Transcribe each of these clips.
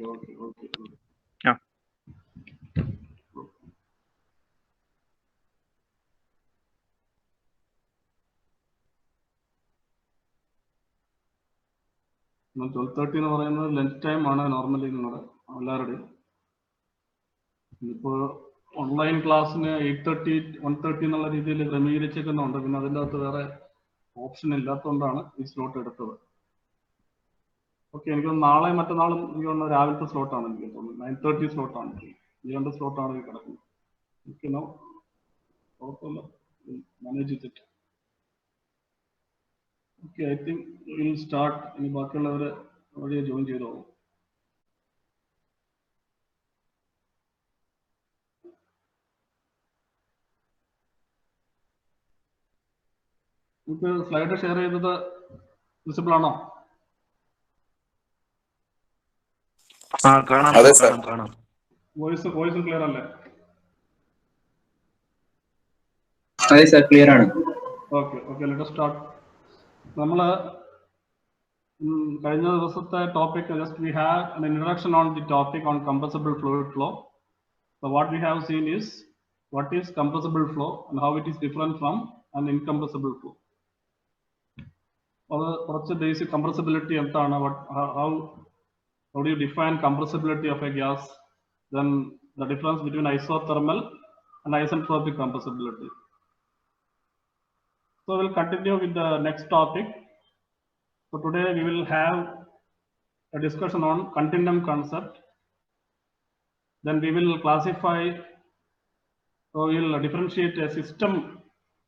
Yeah. No, 12:30 എന്ന് പറയുന്നത് lunch time ആണ് നോർമലി നിങ്ങളുടെ എല്ലാവരുടെയും. ഇപ്പോൾ ഓൺലൈൻ ക്ലാസ്സിന് 8:30 1:30 എന്നുള്ള രീതിയിൽ ക്രമീകരിച്ചേക്കുന്നുണ്ട്. പിന്നെ അതിൻ്റെ അകത്ത് വേറെ ഓപ്ഷൻ ഇല്ലാത്തതുകൊണ്ടാണ് ഈ സ്ലോട്ട് എടുത്തത്. ഓക്കെ, എനിക്ക് നാളെ മറ്റന്നാളും എനിക്ക് തോന്നുന്നു രാവിലത്തെ സ്ലോട്ടാണ് എനിക്ക് തോന്നുന്നത്. 9:30 സ്ലോട്ടാണ്. ഈ 2 സ്ലോട്ടാണ് എനിക്ക് കിടക്കുന്നത്. ഓക്കെ, നോ കുഴപ്പമില്ല, മാനേജ് ചെയ്തിട്ട്. Okay, I think will start. ഇനി ബാക്കിയുള്ളവരെ വഴിയെ ജോയിൻ ചെയ്തോളൂ. നമുക്ക് സ്ലൈഡ് ഷെയർ ചെയ്തത് വിസിബിൾ ആണോ? കാണാം. വോയിസ് ക്ലിയർ അല്ലേ? അതെ സർ, ക്ലിയർ ആണ്. Okay, let us start. നമ്മൾ കഴിഞ്ഞ ദിവസത്തെ topic just we have an introduction on the topic on compressible fluid flow. So what we have seen is what is compressible flow and how it is different from an incompressible flow. കുറച്ച് basic compressibility എന്താണ്, how do you define compressibility of a gas, then the difference between isothermal and isentropic compressibility. So we'll continue with the next topic. So today we will have a discussion on continuum concept. Then we will classify, so we will differentiate a system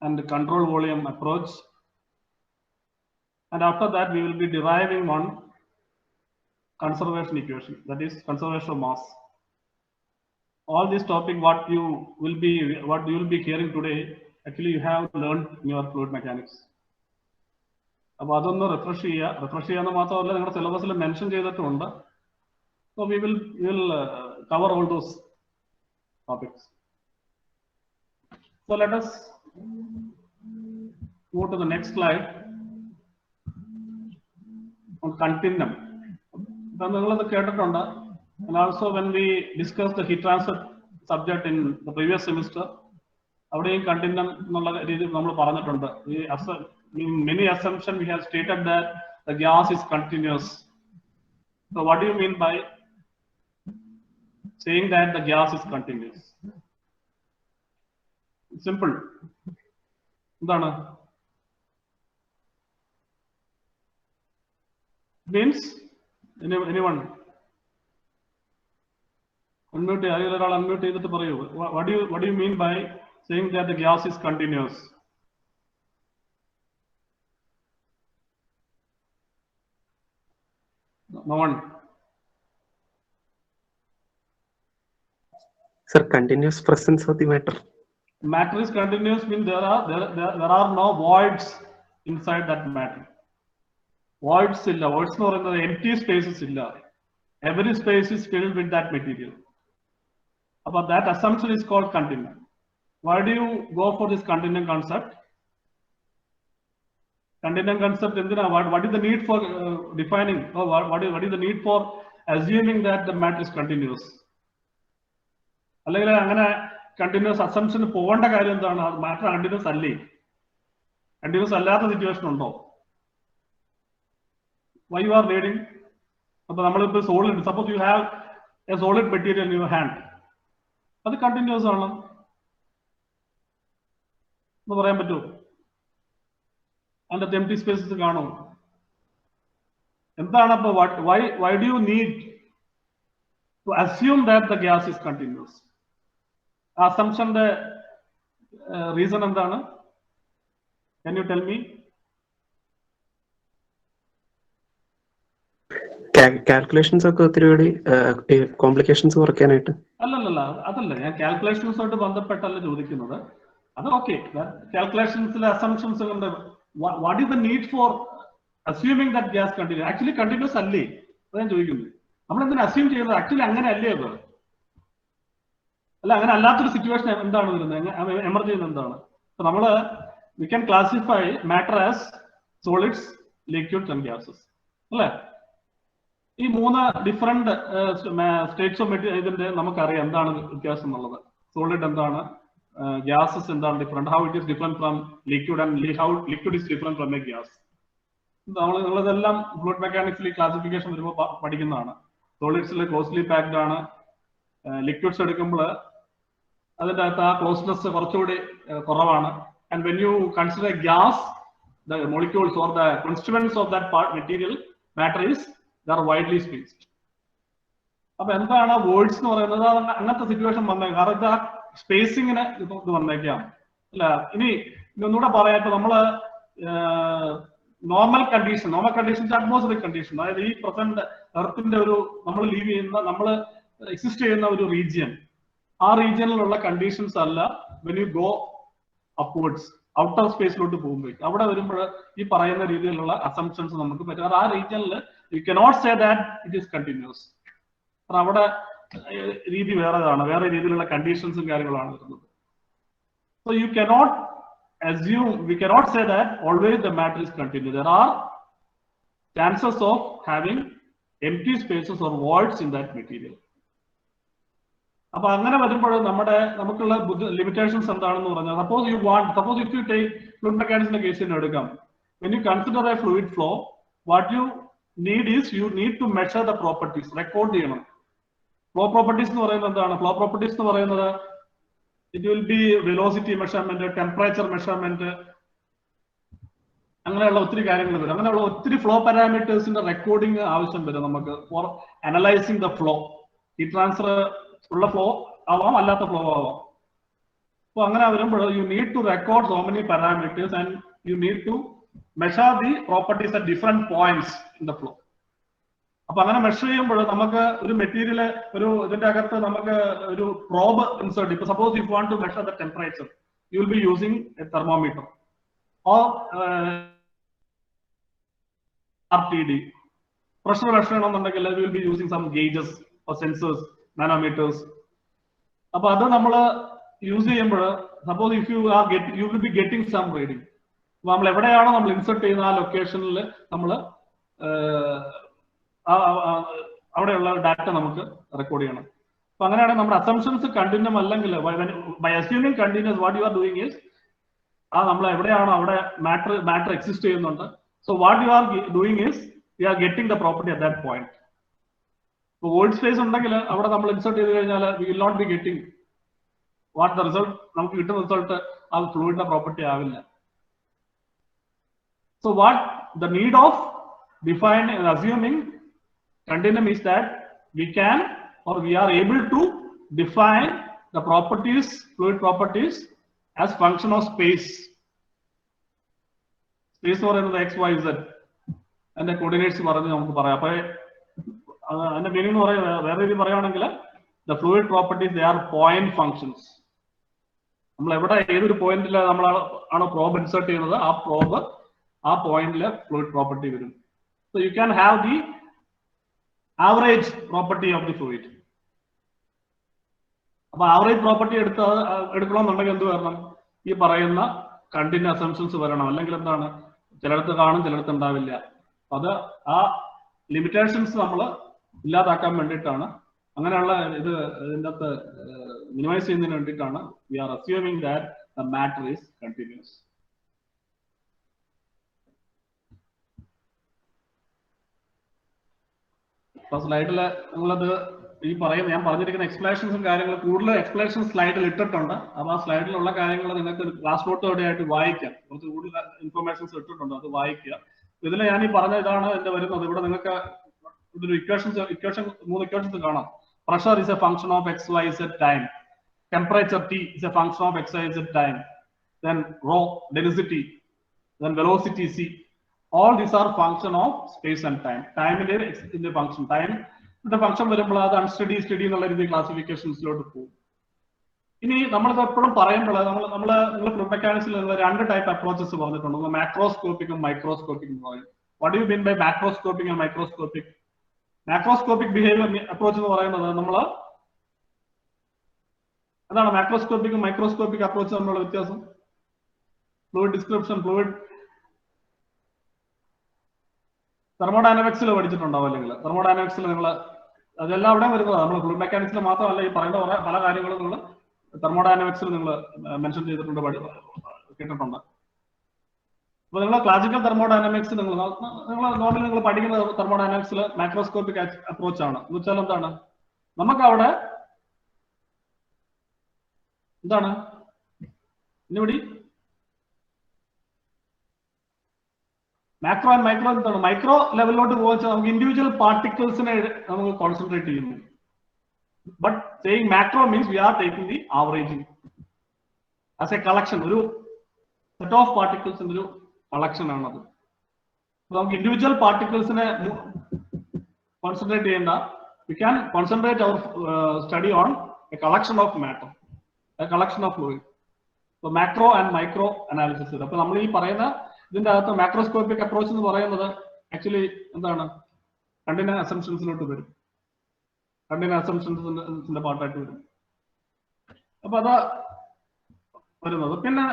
and control volume approach. And after that we will be deriving one conservation equation, that is conservation of mass. All this topic what you will be hearing today, actually you have learned in your fluid mechanics. അപ്പോൾ അതൊന്ന് refresh ചെയ്യാന്ന് മാത്രമല്ല, നിങ്ങളുടെ സിലബസിൽ mention ചെയ്തിട്ടുണ്ട്. So we will cover all those topics. So let us move to the next slide on continuum. അപ്പോൾ നിങ്ങളത് കേട്ടിട്ടുണ്ട്. And also when we discussed the heat transfer subject in the previous semester, അവിടെയും continuum എന്നുള്ള രീതിയിൽ നമ്മൾ പറഞ്ഞിട്ടുണ്ട്. In many assumptions we have stated that the gas is continuous. So what do you mean by saying that the gas is continuous? Simple. എന്താണ്? Means anyone unmute, ഒരാൾ unmute ചെയ്തിട്ട് പറയൂ. What do you mean by saying that the gas is continuous? No one. Sir, continuous presence of the matter. Matter is continuous means there are no voids inside that matter. Voids illa. Voids എന്ന് പറയുന്നത് empty spaces ഇല്ല. Every space is filled with that material. But that assumption is called continuum. Why do you go for this continuum concept? Continuum concept, what is the need for defining, or what is the need for assuming that the matter is continuous? അല്ലെങ്കിൽ അങ്ങനെ continuous assumption പോകേണ്ട കാര്യം എന്താണ്? Matter continuous അല്ലേ? Continuous അല്ലാത്ത situation ഉണ്ടോ? Why you are reading? അപ്പൊ നമ്മളിപ്പോ solid, suppose you have a solid material in your hand, അത് കണ്ടിന്യൂസ് ആണ് എന്ന് പറയാൻ പറ്റുമോ? അതിന്റെ എംപ്റ്റി സ്പേസസ് കാണുമോ? എന്താണ് അപ്പൊ why do you need to assume that the gas is continuous? അസംഷന്റെ റീസൺ എന്താണ്? Can you tell me? Calculations ഒക്കെ ഒത്തിരി കോംപ്ലിക്കേഷൻസ് കുറയ്ക്കാനായിട്ട്. അല്ലല്ല, അതല്ല ഞാൻ കാൽക്കുലേഷൻസുമായിട്ട് ബന്ധപ്പെട്ടല്ല ചോദിക്കുന്നത്. അത് ഓക്കെ, കാൽക്കുലേഷൻസിലെ അസംഷൻസ് കൊണ്ട് what is the need for assuming that gas continuous? Actually continuous അല്ലേ? അത് ഞാൻ ചോദിക്കുന്നത്. നമ്മൾ എന്തിനാ അസ്യൂം ചെയ്യുന്നത്? ആക്ച്വലി അങ്ങനെ അല്ലേ അത്? അല്ല, അങ്ങനെ അല്ലാത്തൊരു സിറ്റുവേഷൻ എന്താണ് വരുന്നത്? എമർജ് ചെയ്യുന്നത് എന്താണ്? നമ്മള് we can classify matter as solids, liquids and gases അല്ലേ? ഈ 3 ഡിഫറെന്റ് സ്റ്റേറ്റ്സ് ഓഫ് മെറ്റീരിയൽ ഇതിന്റെ നമുക്കറിയാം എന്താണ് വ്യത്യാസം എന്നുള്ളത്. സോളിഡ് എന്താണ്, ഗ്യാസസ് എന്താണ് different, how it is different from liquid and how liquid is different from a gas. നിങ്ങളിതെല്ലാം ഫ്ലൂയിഡ് മെക്കാനിക്സിൽ ക്ലാസിഫിക്കേഷൻ വരുമ്പോൾ പഠിക്കുന്നതാണ്. സോളിഡ്സിൽ ക്ലോസ്ലി പാക്ഡ് ആണ്, ലിക്വിഡ്സ് എടുക്കുമ്പോൾ അതിന്റെ അകത്ത് ആ ക്ലോസ്നെസ് കുറച്ചുകൂടി കുറവാണ്. And when you consider a gas, the molecules or the constituents of that part material matter is they are widely spaced. അപ്പൊ എന്താണ് വേർഡ്സ് എന്ന് പറയുന്നത്? അങ്ങനത്തെ സിറ്റുവേഷൻ വന്നേക്കാം, കാരണം ഇത് ആ സ്പേസിങ്ങിന് ഇത് വന്നേക്കാം അല്ല. ഇനി ഒന്നുകൂടെ പറയാം, ഇപ്പൊ നമ്മള് നോർമൽ കണ്ടീഷൻസ് അറ്റ്മോസ്ഫിയറിക് കണ്ടീഷൻ, അതായത് ഈ പ്രസന്റ് എർത്തിന്റെ ഒരു നമ്മൾ ലീവ് ചെയ്യുന്ന, നമ്മൾ എക്സിസ്റ്റ് ചെയ്യുന്ന ഒരു റീജിയൻ, ആ റീജിയനിലുള്ള കണ്ടീഷൻസ് അല്ല when you go upwards outer സ്പേസിലോട്ട് പോകുമ്പോഴേക്കും. അവിടെ വരുമ്പോൾ ഈ പറയുന്ന രീതിയിലുള്ള അസംപ്ഷൻസ് നമുക്ക് പറ്റും. ആ റീജിയനിൽ you cannot say that it is continuous. കാരണം അവിടെ രീതി വേറെതാണ്, വേറെ രീതിയിലുള്ള കണ്ടീഷൻസും കാര്യങ്ങളാണ് വരുന്നത്. So you cannot assume, we cannot say that always the matter is continuous. There are chances of having empty spaces or voids in that material. അപ്പൊ അങ്ങനെ വരുമ്പോൾ നമുക്കുള്ള ലിമിറ്റേഷൻസ് എന്താണെന്ന് പറഞ്ഞാൽ, suppose if you take fluid മെക്കാനിക്സിന്റെ case തന്നെ എടുക്കാം. When you consider a fluid flow, what you need is you need to measure the properties, record ചെയ്യണം. ഫ്ലോ പ്രോപ്പർട്ടീസ് എന്ന് പറയുന്നത് എന്താണ്? ഫ്ലോ പ്രോപ്പർട്ടീസ് എന്ന് പറയുന്നത് it will be velocity measurement, temperature measurement, അങ്ങനെയുള്ള ഒത്തിരി കാര്യങ്ങൾ വരും. അങ്ങനെയുള്ള ഒത്തിരി ഫ്ലോ പാരാമീറ്റേഴ്സിന്റെ റെക്കോർഡിംഗ് ആവശ്യം വരും നമുക്ക് ഫോർ അനലൈസിങ് ദ ഫ്ലോ. ഈ ട്രാൻസ്ഫർ ഉള്ള ഫ്ലോ ആവാം, അല്ലാത്ത ഫ്ലോ ആവാം. അപ്പൊ അങ്ങനെ വരുമ്പോൾ you need to record so many parameters and you need to measure the properties at different points in the flow. അപ്പൊ അങ്ങനെ മെഷർ ചെയ്യുമ്പോൾ നമുക്ക് ഒരു മെറ്റീരിയൽ, ഒരു ഇതിന്റെ അകത്ത് നമുക്ക് ഒരു പ്രോബ് ഇൻസേർട്ട്. ഇപ്പൊ suppose if want to measure the temperature, you will be using a thermometer or RTD. Pressure measure ചെയ്യണമെന്നുണ്ടെങ്കിൽ we will be using some gauges or sensors, nanometers. അപ്പൊ അത് നമ്മൾ യൂസ് ചെയ്യുമ്പോൾ suppose if you will be getting some reading. അപ്പൊ നമ്മൾ എവിടെയാണോ നമ്മൾ insert ചെയ്യുന്ന ആ ലൊക്കേഷനിൽ നമ്മൾ അവിടെയുള്ള ഡാറ്റ നമുക്ക് റെക്കോർഡ് ചെയ്യണം. അപ്പൊ അങ്ങനെയാണെങ്കിൽ നമ്മുടെ അസംഷൻസ് കണ്ടിന്യൂം അല്ലെങ്കിൽ by assuming continuous what you are doing is, ആ നമ്മൾ എവിടെയാണോ അവിടെ മാറ്റർ എക്സിസ്റ്റ് ചെയ്യുന്നുണ്ട്. So what you are doing is you are getting the property at that point. ഇപ്പൊ വോയിഡ് സ്പേസ് ഉണ്ടെങ്കിൽ അവിടെ നമ്മൾ ഇൻസേർട്ട് ചെയ്ത് കഴിഞ്ഞാൽ we will not be getting what the result. നമുക്ക് കിട്ടുന്ന റിസൾട്ട് ആ ഫ്ലൂയിഡിന്റെ പ്രോപ്പർട്ടി ആവില്ല. So what the need of define assuming continuum is that we can or we are able to define the properties, fluid properties, as function of space. Space or x, y, z and the coordinates പറഞ്ഞ് നമുക്ക് പറയാം. അപ്പൊ അതിന്റെ meaning വേറെ രീതി പറയുകയാണെങ്കിൽ the fluid properties, they are point functions. നമ്മൾ എവിടെ ഏതൊരു പോയിന്റിൽ നമ്മൾ ആണോ പ്രോബ് ഇൻസേർട്ട് ചെയ്യുന്നത്, ആ പ്രോബ് ആ പോയിന്റിലെ ഫ്ലൂയിഡ് പ്രോപ്പർട്ടി വരും. So you can have the average property of the fluid. അപ്പൊ ആവറേജ് പ്രോപ്പർട്ടി എടുക്കണമെന്നുണ്ടെങ്കിൽ എന്ത് വരണം? ഈ പറയുന്ന കണ്ടിന്യൂ അസംഷൻസ് വരണം. അല്ലെങ്കിൽ എന്താണ്, ചിലടത്ത് കാണും, ചിലടത്ത് ഉണ്ടാവില്ല. അത് ആ ലിമിറ്റേഷൻസ് നമ്മൾ ഇല്ലാതാക്കാൻ വേണ്ടിയിട്ടാണ്, അങ്ങനെയുള്ള ഇത് ഇതിൻ്റെ അകത്ത് മിനിമൈസ് ചെയ്യുന്നതിന് വേണ്ടിയിട്ടാണ് we are assuming that the matter is continuous. അപ്പൊ സ്ലൈഡിൽ നിങ്ങളത് ഈ പറയുന്ന ഞാൻ പറഞ്ഞിരിക്കുന്ന എക്സ്പ്ലനേഷൻസും കാര്യങ്ങളും കൂടുതൽ എക്സ്പ്ലനേഷൻ സ്ലൈഡിൽ ഇട്ടിട്ടുണ്ട്. അപ്പൊ ആ സ്ലൈഡിലുള്ള കാര്യങ്ങൾ നിങ്ങൾക്ക് ക്ലാസ് നോട്ടോടെ ആയിട്ട് വായിക്കാം. കുറച്ച് കൂടുതൽ ഇൻഫർമേഷൻസ് ഇട്ടിട്ടുണ്ട്, അത് വായിക്കുക. ഇതിൽ ഞാൻ ഈ പറഞ്ഞ ഇതാണ് എന്റെ വരുന്നത്. ഇവിടെ നിങ്ങൾക്ക് ഇതൊരു ഇക്വേഷൻ 3 ഇക്വേഷൻസ് കാണാം. Pressure is a function of x y z time, temperature T is a function of x y z time, then rho density, then velocity c. All these are function of space and time. Time in the function, time the function വരുമ്പോൾ അത് unsteady study എന്നുള്ള രീതി ക്ലാസിഫിക്കേഷൻസിലോട്ട് പോകും. ഇനി നമ്മളിത് എപ്പോഴും പറയുമ്പോൾ നിങ്ങൾ ഫ്ലൂയിഡ് മെക്കാനിക്സിൽ 2 ടൈപ്പ് അപ്രോച്ചസ് പറഞ്ഞിട്ടുണ്ട്. ഒന്ന് മാക്രോസ്കോപ്പിക്കും മൈക്രോസ്കോപ്പിക്കും പറയും. What do you mean by macroscopic and microscopic? Macroscopic behaviour approach എന്ന് പറയുന്നത് നമ്മൾ എന്താണ് മാക്രോസ്കോപ്പിക്കും മൈക്രോസ്കോപ്പിക് അപ്രോച്ച് തമ്മിലുള്ള വ്യത്യാസം? ഫ്ലൂയിഡ് ഡിസ്ക്രിപ്ഷൻ, ഫ്ലൂയിഡ് തെർമോഡൈനാമിക്സിൽ പഠിച്ചിട്ടുണ്ടാവും അല്ലെങ്കിൽ തെർമോഡൈനാമിക്സിൽ നിങ്ങൾ അതെല്ലാം അവിടെ വരുന്നത് നമ്മൾ ഫ്ലൂയിഡ് മെക്കാനിക്സിൽ മാത്രമല്ല ഈ പറയുന്ന പല കാര്യങ്ങളും നിങ്ങൾ തെർമോഡൈനാമിക്സിൽ നിങ്ങൾ മെൻഷൻ ചെയ്തിട്ടുണ്ട് കേട്ടിട്ടുണ്ട്. അപ്പൊ നിങ്ങൾ ക്ലാസിക്കൽ തെർമോഡൈനാമിക്സ് നിങ്ങൾ നോർമലി നിങ്ങൾ പഠിക്കുന്ന തെർമോഡൈനാമിക്സിൽ മാക്രോസ്കോപ്പിക് അപ്രോച്ച് ആണ്. എന്ന് വെച്ചാൽ എന്താണ്, നമുക്ക് അവിടെ എന്താണ് ഇന്നിവിടെ മാക്രോ ആൻഡ് മൈക്രോ എന്താണ്, മൈക്രോ ലെവലിലോട്ട് പോകാൻ നമുക്ക് ഇൻഡിവിജ്വൽ പാർട്ടിക്കിൾസിനെ നമുക്ക് കോൺസെൻട്രേറ്റ് ചെയ്യുന്നു. But saying macro means we are taking the averaging as a collection, ഒരു സെറ്റ് ഓഫ് പാർട്ടിക്കിൾസിന്റെ ഒരു കളക്ഷൻ ആണത്. നമുക്ക് ഇൻഡിവിജ്വൽ പാർട്ടിക്കിൾസിനെ കോൺസെൻട്രേറ്റ് ചെയ്യേണ്ട, we can concentrate our study on a collection of matter, a collection of fluid. So macro and micro analysis. അപ്പൊ നമ്മൾ ഈ പറയുന്ന ഇതിന്റെ അകത്ത് മാക്രോസ്കോപ്പിക് അപ്രോച്ച് എന്ന് പറയുന്നത് ആക്ച്വലി എന്താണ്, കണ്ടിന്യൂസ് അസംപ്ഷൻസിലോട്ട് വരും, കണ്ടിന്യൂസ് അസംപ്ഷൻസിന്റെ പാർട്ടായിട്ട് വരും. അപ്പൊ അതാ വരുന്നത്. പിന്നെ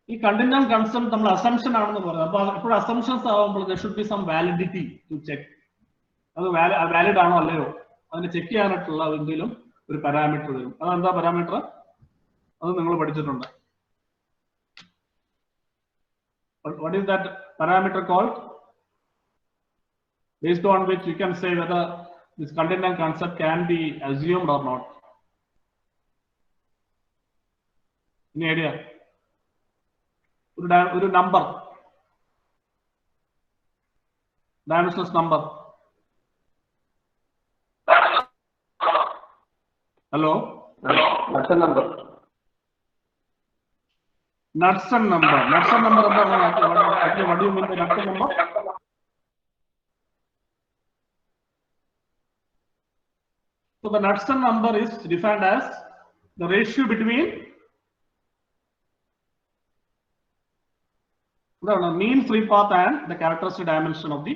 ഈ കണ്ടിന്യൂസ് കൺസെപ്റ്റ് നമ്മൾ അസംപ്ഷൻ ആണെന്ന് പറയുന്നത്. അപ്പൊ എപ്പോഴും അസംപ്ഷൻസ് ആവുമ്പോൾ there should be some validity to check. അത് വാലിഡ് ആണോ അല്ലയോ അതിനെ ചെക്ക് ചെയ്യാനായിട്ടുള്ള എന്തെങ്കിലും ഒരു പാരാമീറ്റർ വരും. അതെന്താ പാരാമീറ്റർ, അത് നിങ്ങൾ പഠിച്ചിട്ടുണ്ട്. What is that parameter called? Based on which we can say whether this contingent concept can be assumed or not. Any idea? ഒരു number, dimensions number. Hello, Knudsen number. Knudsen number. Knudsen number actually what do you mean by Knudsen number? So the Knudsen number is defined as the ratio between the mean free path and the characteristic dimension of the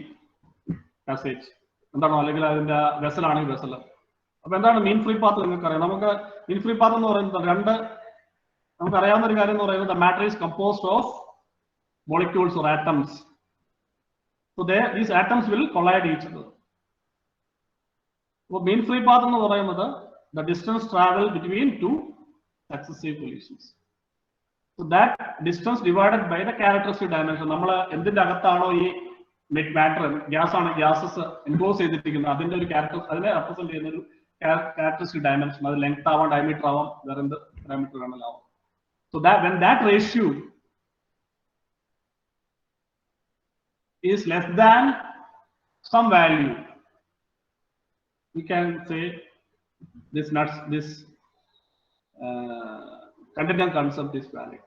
passage. എന്താണോ അല്ലെങ്കിൽ അതിന്റെ വെസലാണെങ്കിൽ vessel. അപ്പൊ എന്താണ് മീൻ free path നിങ്ങൾക്കറിയാം. നമുക്ക് മീൻ free path എന്ന് പറയുന്നത് നമുക്കറിയാവുന്ന ഒരു കാര്യം എന്ന് പറയുന്നത് matter is composed of molecules or atoms. So these atoms will collide each other. അപ്പോൾ മീൻ ഫ്രീ പാത്ത് എന്ന് പറയുന്നത് the distance travel between two successive collisions. So that distance divided by the characteristic dimension. നമ്മൾ എന്തിന്റെ അകത്താണോ ഈ matter, gases enclose ചെയ്തിരിക്കുന്നത് അതിന്റെ ഒരു അതിനെ റെപ്രസെന്റ് ചെയ്യുന്ന ഒരു ക്യാരക്ടറിസ്റ്റിക് ഡയമെൻഷൻ. അത് ലെങ്ത് ആവാം, ഡയമീറ്റർ ആവാം, വേറെ എന്ത് പാരാമീറ്റർ വേണമെങ്കിലും. So that when that ratio is less than some value, we can say this contingent concept is valid.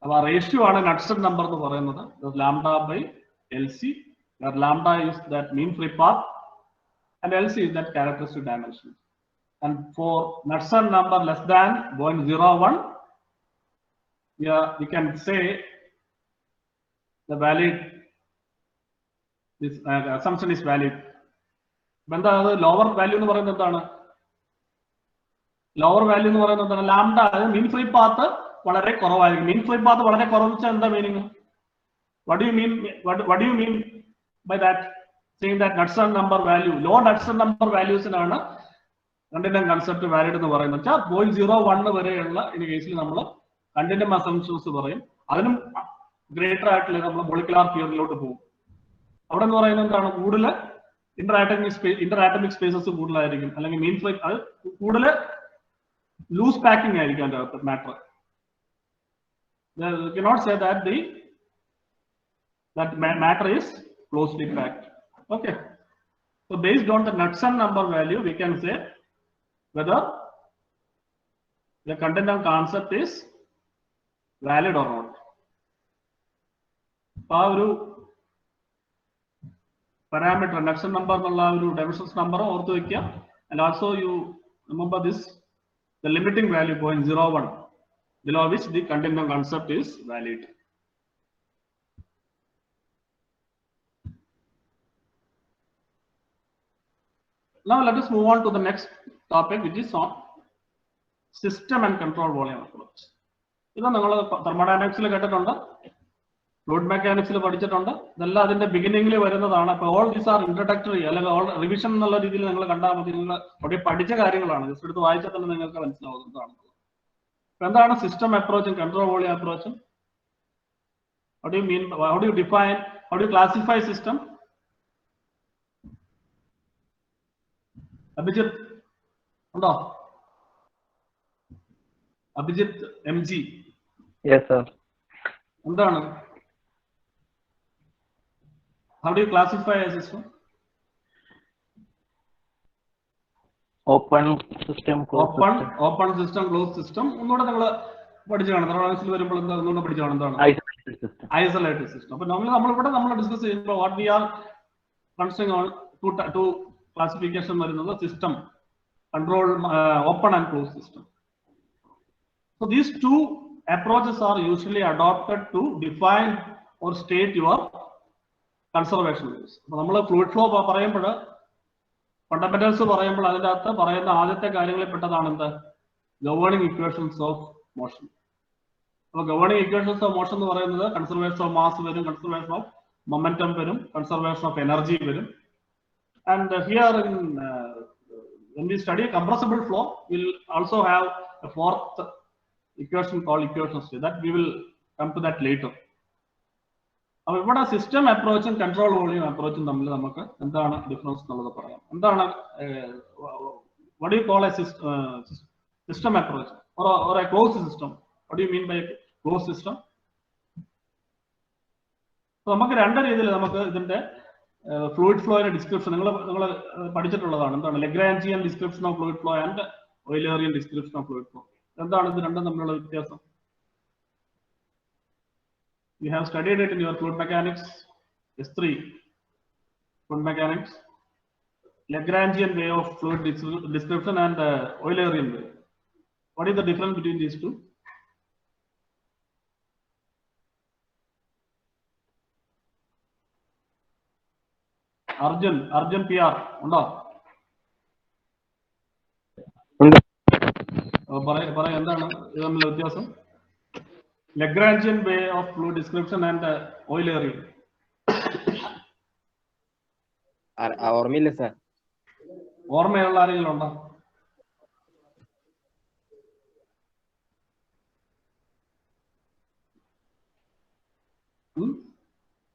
Our ratio ആണ് Knudsen number എന്ന് പറയുന്നത്. Lambda by LC, where lambda is that mean free path and LC is that characteristic dimension. And for Knudsen number less than 0.01, we can say the valid, this assumption is valid. എന്താ അത് lower value എന്ന് പറയുന്നത് എന്താണ്, lower value എന്ന് പറയുന്നത് എന്താണ്, lambda. അത് മീൻ free path വളരെ കുറവായിരിക്കും. മീൻ ഫ്രീ പാത്ത് വളരെ കുറവ് വെച്ചാൽ എന്താ meaning? what do you mean by that, saying that Knudsen number value, low Knudsen number valuesനാണ് കണ്ടിന്യൂസ് കൺസെപ്റ്റ് വാലിഡ് എന്ന് പറയുന്നത്. വെച്ചാൽ 0.01 വരെയുള്ള ഈ കേസിൽ നമ്മൾ കണ്ടിന്യൂസ് അസംപ്ഷൻസ് പറയും. അതിനും ഗ്രേറ്റർ ആയിട്ടുള്ള നമ്മൾ മോളിക്കുലാർ തിയറിയിലോട്ട് പോകും. അവിടെ എന്ന് പറയുന്നത് എന്താണ്, കൂടുതൽ ഇന്റർ ആറ്റമിക് സ്പേസസ് കൂടുതലായിരിക്കും, അല്ലെങ്കിൽ മീൻ ഫ്രീ അത് കൂടുതൽ ലൂസ് പാക്കിംഗ് ആയിരിക്കും അതിന്റെ അകത്ത് matter. You cannot say that that matter is closely packed. Okay. So based on the Knudsen number value, we can say whether the contingent concept is valid or not. ആ ഒരു parameter Knudsen number എന്നുള്ള ഒരു dimensions number ഓർത്ത് വെക്കുക. And also you remember this, the limiting value 0.01, below which the contingent concept is valid. Now let us move on to the next topic, which is on system and control volume approach. ഇത് നിങ്ങൾ തെർമോഡൈനാമിക്സിൽ കേട്ടിട്ടുണ്ട്. Fluid മെക്കാനിക്സിൽ പഠിച്ചിട്ടുണ്ട്. ഇതെല്ലാം അതിന്റെ ബിഗിനിങ്ങിൽ വരുന്നതാണ്. അപ്പൊ all these are introductory അല്ലെങ്കിൽ ഓൾ റിവിഷൻ എന്നുള്ള രീതിയിൽ നിങ്ങൾ കണ്ടാൽ മതി. നിങ്ങൾ അവിടെ പഠിച്ച കാര്യങ്ങളാണ്. ജസ്റ്റ് എടുത്ത് വായിച്ചാൽ തന്നെ നിങ്ങൾക്ക് മനസ്സിലാവുന്നതാണ്. അപ്പൊ എന്താണ് സിസ്റ്റം അപ്രോച്ചും കൺട്രോൾ വോളിയം അപ്രോച്ചും? What do you mean? How do you define? How do you classify system? Abhijit, undo? Abhijit MG. Yes, sir. എന്താണ്? How do you classify a system? Open system, closed system. Open system, closed system. ഒന്നുകൂടെ നിങ്ങൾ പഠിച്ചു കാണും. തെർമോഡൈനാമിക്സിൽ വരുമ്പോൾ എന്താ ഒന്നുകൂടെ പഠിച്ചു കാണും. എന്താണ്? Isolated system. Isolated system. അപ്പൊ നമ്മളിവിടെ നമ്മൾ ഡിസ്കസ് ചെയ്യുമ്പോൾ what we are considering on to classification വരുന്നത് system, control, open and close system. So these two approaches are usually adopted to define or state your conservation rules. അപ്പോൾ നമ്മൾ fluid flow പറയുമ്പോൾ fundamentals പറയുമ്പോൾ അതിൻ്റെ അകത്ത് പറയുന്ന ആദ്യത്തെ കാര്യങ്ങളിൽ പെട്ടതാണ് എന്ത്? Governing equations of motion. അപ്പോൾ ഗവേണിംഗ് ഇക്വേഷൻസ് ഓഫ് മോഷൻ എന്ന് പറയുന്നത് കൺസർവേഷൻ ഓഫ് മാസ് വരും, കൺസർവേഷൻ ഓഫ് മൊമെന്റം വരും, കൺസർവേഷൻ ഓഫ് എനർജി വരും. And here in when we study compressible flow, we'll also have a fourth equation called equation state. That we will come to that later. അപ്പോൾ ഇവിടെ system അപ്രോച്ചും control volume അപ്രോച്ചും തമ്മിൽ നമുക്ക് എന്താണ് difference എന്നുള്ളത് പറയാം. എന്താണ് what do you call a system approach or a closed system? What do you mean by a closed system? നമുക്ക് രണ്ട് രീതിയിൽ നമുക്ക് ഇതിന്റെ ഫ്ലൂയിഡ് ഫ്ലോയുടെ ഡിസ്ക്രിപ്ഷൻ നിങ്ങൾ പഠിച്ചിട്ടുള്ളതാണ്. എന്താണ് Lagrangian description of fluid flow and Eulerian description of fluid flow. എന്താണ് ഇത് രണ്ടും തമ്മിലുള്ള വ്യത്യാസം? You have studied it in your fluid mechanics S3 fluid mechanics, Lagrangian way of fluid description and Eulerian way. What is the difference between these two? Arjun PR undo? പറയ എന്താണ് ഇത് തമ്മിലുള്ള വ്യത്യാസം? Lagrangian way of fluid description and Eulerian. ഓർമ്മയില്ല sir. ഓർമ്മയുള്ള ആരെങ്കിലും ഉണ്ടോ?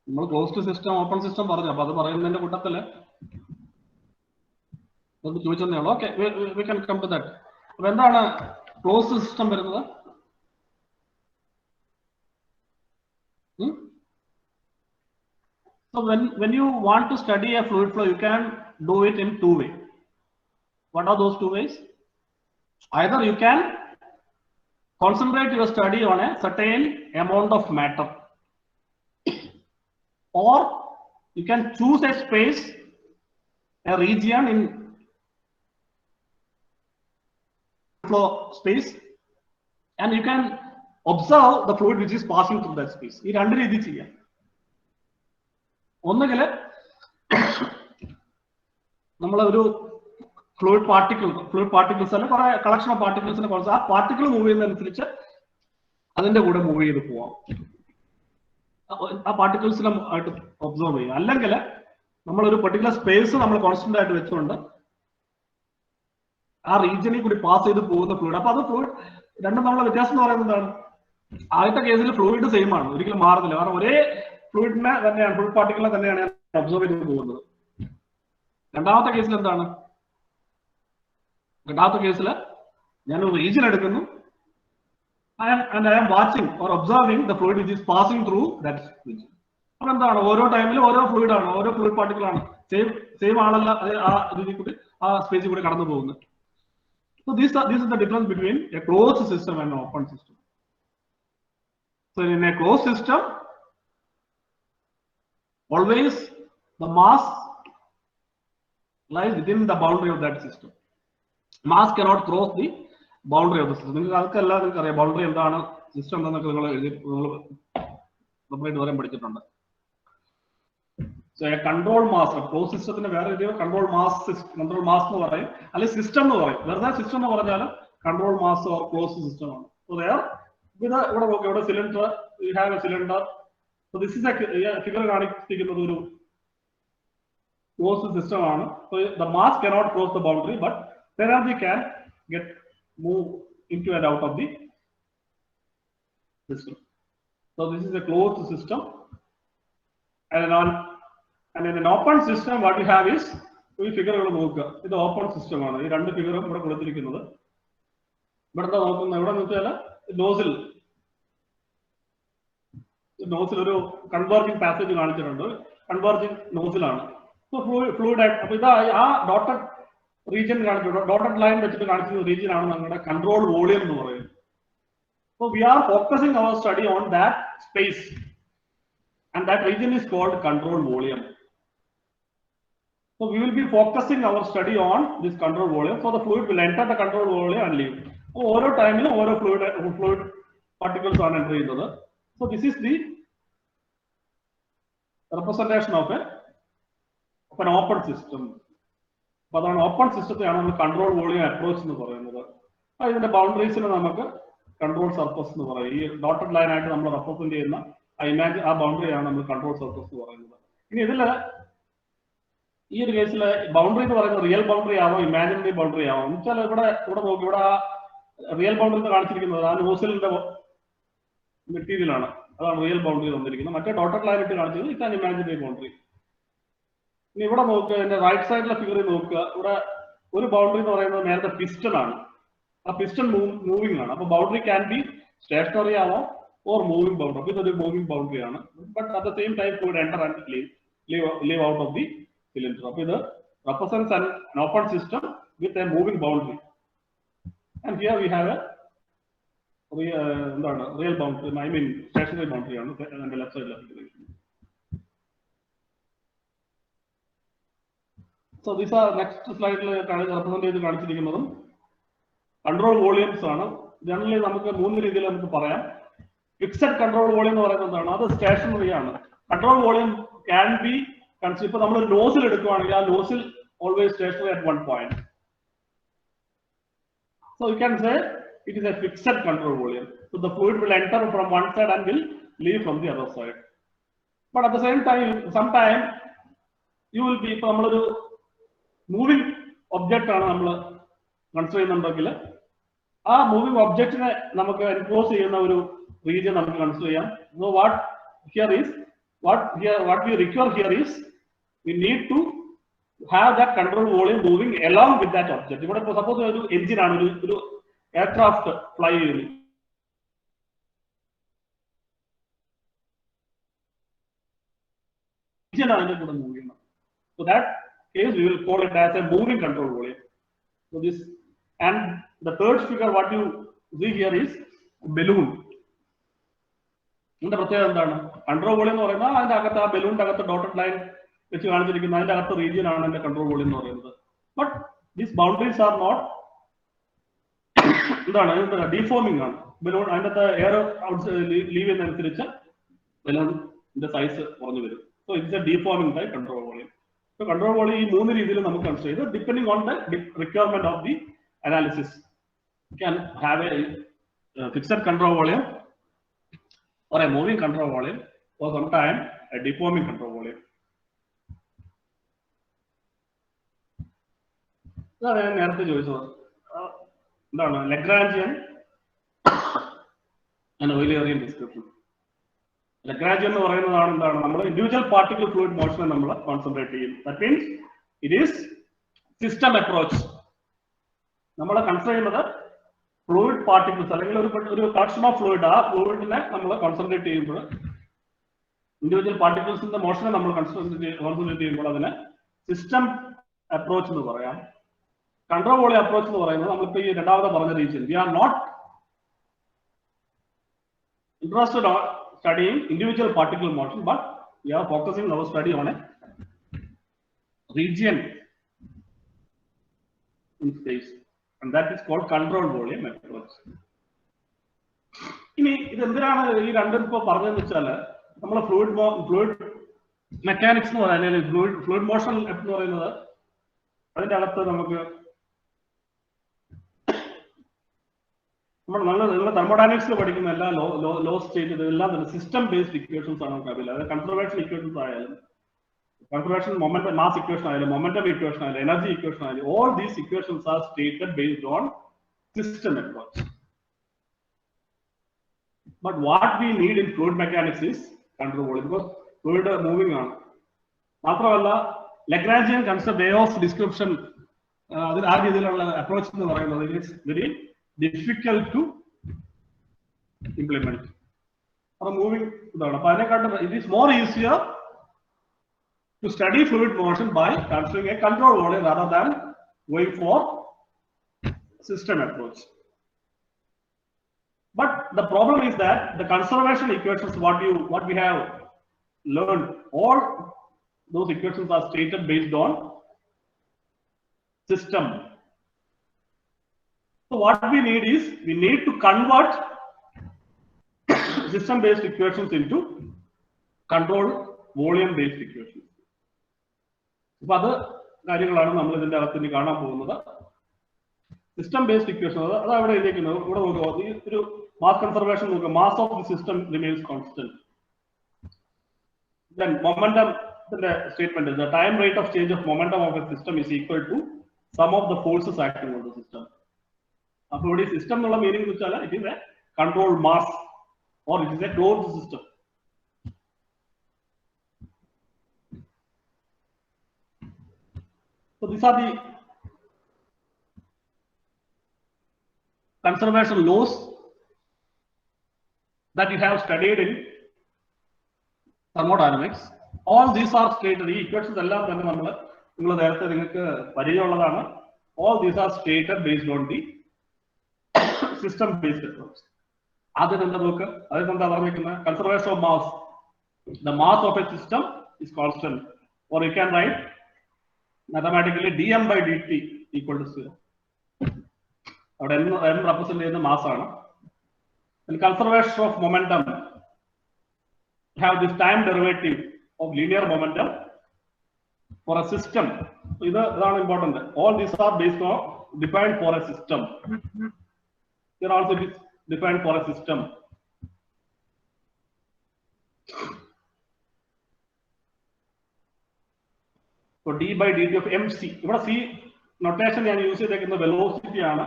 നമ്മൾ closed system, open system പറഞ്ഞു. അപ്പൊ അത് പറയുന്നതിന്റെ കൂട്ടത്തില് ചോദിച്ചതേ ഉള്ളൂ. Okay, we can come to that. അപ്പൊ എന്താണ് ക്ലോസ്ഡ് സിസ്റ്റം വരുന്നത്? So when you want to study a fluid flow, you can do it in two ways. What are those two ways? Either you can concentrate your study on a certain amount of matter, or you can choose a space, a region in flow space, and you can observe the fluid which is passing through that space. ഈ രണ്ട് രീതി ചെയ്യാം. ഒന്നുകിൽ നമ്മളൊരു fluid particles അല്ല കുറെ collection of പാർട്ടിക്കിൾസിനെ കുറിച്ച് ആ പാർട്ടിക്കിൾ മൂവ് ചെയ്യുന്നതനുസരിച്ച് അതിന്റെ കൂടെ മൂവ് ചെയ്ത് പോവാം. ആ പാർട്ടിക്കിൾസിനെ ആയിട്ട് ഒബ്സർവ് ചെയ്യാം. അല്ലെങ്കിൽ നമ്മളൊരു പെർട്ടിക്കുലർ സ്പേസ് നമ്മൾ കോൺസ്റ്റന്റ് ആയിട്ട് വെച്ചുകൊണ്ട് ആ റീജിയനിൽ കൂടി പാസ് ചെയ്ത് പോകുന്ന ഫ്ലൂയിഡ്. അപ്പൊ അത് ഫ്ലൂയിഡ് രണ്ടും നമ്മളെ വ്യത്യാസം എന്ന് പറയുന്നത് എന്താണ്? ആദ്യത്തെ കേസിൽ ഫ്ലൂയിഡ് സെയിം ആണ്, ഒരിക്കലും മാറുന്നില്ല. കാരണം ഒരേ ഫ്ലൂയിഡിനെ തന്നെയാണ്, ഫ്ലൂയിഡ് പാർട്ടിക്കിളിനെ തന്നെയാണ് ഞാൻ ഒബ്സർവ് ചെയ്ത് പോകുന്നത്. രണ്ടാമത്തെ കേസിൽ എന്താണ്? രണ്ടാമത്തെ കേസിൽ ഞാനൊരു റീജിയൻ എടുക്കുന്നു, and I am watching or observing the fluid which is passing through that region. അപ്പൊ എന്താണ്? ഓരോ ടൈമിലും ഓരോ ഫ്ലൂയിഡ് ആണ്, ഓരോ ഫ്ലൂയിഡ് പാർട്ടിക്കിൾ ആണ്, സെയിം ആളല്ല ആ രീതിയിൽ കൂടി ആ സ്പേസിൽ കൂടി കടന്നു പോകുന്നത്. So this is the difference between a closed system and an open system. So in a closed system, always the mass lies within the boundary of that system. Mass cannot cross the boundary of the system. നിങ്ങൾക്ക് ആൾക്കെല്ലാം നിങ്ങൾക്ക് അറിയാം boundary എന്താണ്, system എന്താണെന്നൊക്കെ നിങ്ങൾ പറയാൻ പഠിച്ചിട്ടുണ്ട്. So a control mass, closed system വേറെ രീതിയിൽ കൺട്രോൾ മാസ് എന്ന് പറയും, അല്ലെങ്കിൽ സിസ്റ്റം എന്ന് പറയും. വെറുതെ സിസ്റ്റം എന്ന് പറഞ്ഞാൽ control mass or closed system ആണ്. So there ഇവിടെ നോക്കുക, ഇവിടെ cylinder, you have a cylinder So this is a figure കാണിച്ചിരിക്കുന്നത് ഒരു closed system ആണ്. So the mass cannot cross the boundary, but the energy can get move into and out of the system. So this is a closed system, and in an open system what we have is ഈ ഫിഗറുകൾ നോക്കുക. ഇത് open system ആണ്. ഈ രണ്ട് ഫിഗറും ഇവിടെ കൊടുത്തിരിക്കുന്നത്. ഇവിടെ എന്താ നോക്കുന്നത്? ഇവിടെ വെച്ചാൽ നോസിൽ ഒരു കൺവേർജിങ് പാസേജ് കാണിച്ചിട്ടുണ്ട്. കൺവേർജിങ് നോസിലാണ്. ഫ്ലൂയിഡ് ആയിട്ട് അപ്പൊ ഇതാ ആ ഡോട്ടഡ് റീജിയൻ കാണിച്ചിട്ടുണ്ട്. ഡോട്ടഡ് ലൈൻ വെച്ചിട്ട് കാണിച്ചിരുന്ന റീജിയൻ ആണ് നമ്മുടെ കൺട്രോൾ വോളിയം എന്ന് പറയുന്നത്. So we are focusing our study on that space, and that region is called control volume. So we will be focusing our study on this control volume. So the fluid will enter the control volume and leave. So over time, over fluid particles are entering. So this is the representation of an open system. But an open system, we control volume approach. The boundaries control surface. Dotted line represent imagine a boundary control surface. ഈ ഒരു കേസിൽ boundary എന്ന് പറയുന്നത് real boundary ആവാം, imaginary boundary ആവാം. എന്നുവെച്ചാൽ ഇവിടെ നോക്കി ഇവിടെ റിയൽ ബൗണ്ടറി എന്ന് കാണിച്ചിരിക്കുന്നത് ആ നോസിലിന്റെ മെറ്റീരിയൽ ആണ്. അതാണ് റിയൽ ബൗണ്ടറി തന്നിരിക്കുന്നത്. മറ്റേ ഡോട്ടഡ് ലൈൻ ഇട്ട് കാണിച്ചത് ഇതാണ് ഇമാജിനറി ബൗണ്ടറി. ഇനി ഇവിടെ നോക്കുക, എന്റെ റൈറ്റ് സൈഡിലെ ഫിഗറിൽ നോക്കുക. ഇവിടെ ഒരു ബൗണ്ടറി എന്ന് പറയുന്നത് നേരത്തെ പിസ്റ്റൺ ആണ്. ആ പിസ്റ്റൺ മൂവിംഗ് ആണ്. അപ്പൊ ബൗണ്ടറി ക്യാൻ ബി സ്റ്റേഷനറി ആവാം ഓർ മൂവിംഗ് ബൗണ്ടറി. അപ്പൊ ഇതൊരു മൂവിംഗ് ബൗണ്ടറി ആണ്. But at the same time fluid enter and leave out of the cylinder. So it represents an open system with a moving boundary, and here we have a real boundary, I mean stationary boundary on the left side. So these are next slide represented കാണിച്ചിരിക്കുന്നതും control volumes ആണ്. Generally നമുക്ക് മൂന്ന് രീതിയിൽ നമുക്ക് പറയാം. Fixed control volume എന്ന് പറയുന്നത് എന്താണ്? അത് സ്റ്റേഷനറി ആണ്. Control volume can be ഇപ്പൊ നമ്മൾ നോസിൽ എടുക്കുകയാണെങ്കിൽ ആ nozzle always stationary at one point. So you can say it is a fixed control volume. So the fluid will enter from one side and will leave from the other side. But at the same time some time you will be, ഇപ്പൊ നമ്മളൊരു moving object ആണ് നമ്മൾ consider ചെയ്യുന്നുണ്ടെങ്കിൽ ആ moving ഒബ്ജക്റ്റിനെ നമുക്ക് enclose ചെയ്യുന്ന ഒരു റീജിയൻ നമുക്ക് കൺസിഡർ ചെയ്യാം. So what here is what we require here is we need to have that control volume moving along with that object. If suppose ഒരു engine ആണ്, ഒരു aircraft fly ചെയ്യുന്നു. Engine അതിന്റെ കൂടെ മൂവ് ചെയ്യണം. So that case we will call it as a moving control volume. So this, and the third figure what you see here is balloon. ഇതിന്റെ പ്രത്യേകത എന്താണ്? കൺട്രോൾ വോളിയം എന്ന് പറയുന്നത് അതിന്റെ അകത്ത് ആ ബലൂണിന്റെ അകത്ത് ഡോട്ടഡ് ലൈൻ വെച്ച് കാണിച്ചിരിക്കുന്ന അതിന്റെ അകത്ത് റീജിയൻ ആണ് എന്റെ കൺട്രോൾ വോളിയം എന്ന് പറയുന്നത്. But these boundaries are not എന്താണ് ഡീഫോമിംഗ് ആണ്. ബലൂൺ അതിന്റെ എയർ ലീവ് ചെയ്യുന്നതനുസരിച്ച് ബലൂണിന്റെ സൈസ് കുറഞ്ഞു വരും. So it's a deforming by control volume. So control volume ഈ മൂന്ന് രീതിയിൽ നമുക്ക് കൺസിഡർ ചെയ്ത് depending on the requirement of the analysis can have a fixed control volume or a moving control volume, or sometimes a deforming control volume. ഇതാണ് ഞാൻ നേരത്തെ ചോദിച്ചത്. എന്താണ് Lagrangian and Eulerian description. Lagrangian എന്ന് പറയുന്നതാണ് എന്താണ് നമ്മൾ ഇൻഡിവിജ്വൽ പാർട്ടിക്കിൾ ഫ്ലൂയിഡ് മോഷനെ നമ്മൾ കോൺസെൻട്രേറ്റ് ചെയ്യും. That means it is system approach. നമ്മൾ കൺസിഡർ ചെയ്യുന്നത് ഫ്ലൂയിഡ് പാർട്ടിക്കിൾസ് അല്ലെങ്കിൽ ഒരു കളക്ഷൻ ഓഫ് ഫ്ലൂയിഡ്, ആ ഫ്ലൂയിഡിനെ നമ്മൾ കോൺസെൻട്രേറ്റ് ചെയ്യുമ്പോൾ ഇൻഡിവിജ്വൽ പാർട്ടിക്കിൾസിന്റെ മോഷനെ നമ്മൾ കോൺസെൻട്രേറ്റ് ചെയ്യുമ്പോൾ അതിനെ സിസ്റ്റം അപ്രോച്ച് എന്ന് പറയാം. കൺട്രോൾ വോളിയം അപ്രോച്ച് എന്ന് പറയുന്നത് നമ്മളിപ്പോ ഈ രണ്ടാമത്തെ പറഞ്ഞ region, we are not interested on studying individual particle motion, but we are focusing our study on a region in space, and that is called control volume approach. ഇനി ഇത് എന്തിനാണ് ഈ രണ്ടും ഇപ്പൊ പറഞ്ഞതെന്ന് വെച്ചാൽ നമ്മൾ ഫ്ലൂയിഡ് മെക്കാനിക്സ് എന്ന് പറയുന്നത് അല്ലെങ്കിൽ ഫ്ലൂയിഡ് മോഷൻ എന്ന് പറയുന്നത് അതിന്റെ അകത്ത് നമുക്ക് നിങ്ങൾ തെർമോഡൈനാമിക്സിൽ പഠിക്കുന്ന എല്ലാ ലോ സ്റ്റേറ്റ് ഇതെല്ലാം തന്നെ സിസ്റ്റം ബേസ്ഡ് ഇക്വേഷൻസ് ആണ് നമുക്ക് അവൈലബിൾ. അതായത് കൺസർവേഷൻ ഇക്വേഷൻസ് ആയാലും, കൺസർവേഷൻ മൊമെന്റം മാസ് ഇക്വേഷൻ ആയാലും, മൊമെന്റം ഇക്വേഷൻ ആയാലും, എനർജി ഇക്വേഷൻ ആയാലും, all these equations R stated based on system approach. But what we need in fluid mechanics is control volume, because fluid moving on. മാത്രമല്ല Lagrangian concept way of description അതിൽ ആ രീതിയിലുള്ള approach എന്ന് പറയുന്നത് it's very difficult to implement. അത് moving ഇതാണ്. അപ്പൊ അതിനെക്കാട്ടും it is more easier to study fluid motion by considering a control volume rather than going for system approach. But the problem is that the conservation equations, what we have learned, all those equations are stated based on system. So what we need is, we need to convert system based equations into control volume based equations. അപ്പോൾ അത് കാര്യങ്ങളാണ് നമ്മൾ ഇതിന്റെ അകത്ത് കാണാൻ പോകുന്നത്. System based equation അത് അവിടെ എഴുതിയിരിക്കുന്നത്. ഇവിടെ നോക്കുക, ഈ ഒരു മാസ് കൺസർവേഷൻ നോക്കുക. Mass of the system remains constant. Then momentum statement is the time rate of change of momentum of a system is equal to sum of the forces acting on the system. അപ്പോൾ ഇവിടെ system എന്നുള്ള meaning വെച്ചാൽ it is A control mass or it is a closed system. So these are the conservation laws that you have studied in thermodynamics. All these are stated, ഈ equations എല്ലാം തന്നെ നിങ്ങൾ നേരത്തെ നിങ്ങൾക്ക് പരിചയമുള്ളതാണ്. All these are stated based on the system based approach. ആദ്യം എന്താ നോക്കുക, അതിൽ എന്താ പറഞ്ഞിരിക്കുന്നത്? Conservation of mass. The mass of a system is constant, or you can write mathematically dm by dt equal to 0. അവിടെ m represent ചെയ്യുന്ന mass ആണ്. And conservation of momentum, have this time derivative of linear momentum for a system. ഇതാണ് important. All these are based on defined for a system. Here also it is defined for a system. So d by dt of mc. ഇവിടെ c notation ഞാൻ use ചെയ്തേക്കുന്ന velocity ആണ്.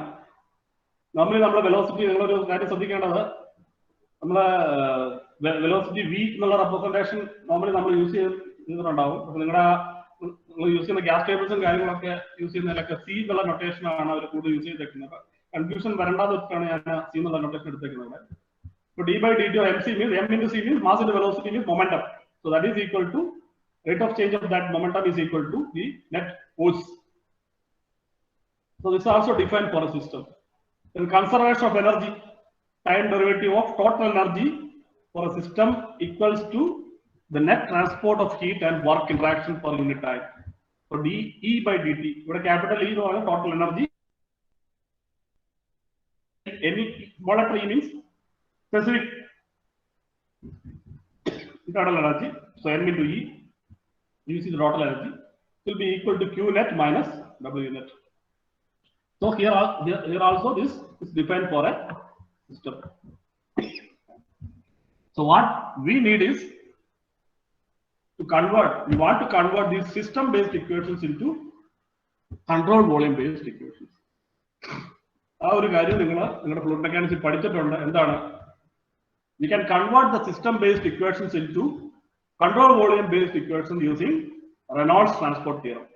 Normally നമ്മുടെ velocity, നിങ്ങളൊരു കാര്യം ശ്രദ്ധിക്കേണ്ടത്, നമ്മളെ വെലോസിറ്റി v എന്നുള്ള റെപ്രസെന്റേഷൻ നോർമലി നമ്മൾ യൂസ് ചെയ്തിട്ടുണ്ടാവും. നിങ്ങൾ യൂസ് ചെയ്യുന്ന ഗ്യാസ് ടേബിൾസും കാര്യങ്ങളൊക്കെ യൂസ് ചെയ്യുന്നതിലൊക്കെ c എന്നുള്ള നൊട്ടേഷൻ ആണ് അവർ കൂടുതൽ യൂസ് ചെയ്തേക്കുന്നത്. കൺഫ്യൂഷൻ വരണ്ടാന്ന് വെച്ചിട്ടാണ് ഞാൻ c എന്നുള്ള നൊട്ടേഷൻ എടുത്തേക്കുന്നത്. So d by dt of mc means m into c means mass into velocity means momentum. So that is equal to rate of change of that momentum is equal to the net force. So this is also defined for a system. In conservation of energy, time derivative of total energy for a system equals to the net transport of heat and work interaction per unit time. So dE by dt, where capital E is total energy. Any small letter E means specific total energy. So M into E, you see the total energy, will be equal to Q net minus W net. So here also this is defined for a system. So what we need is to convert. We want to convert these system-based equations into control volume-based equations. ആ ഒരു കാര്യം നിങ്ങളുടെ fluid മെക്കാനിക്സിൽ പഠിച്ചിട്ടുണ്ട്. എന്താണ്? We can convert the system-based equations into control volume-based equations using Reynolds transport theorem.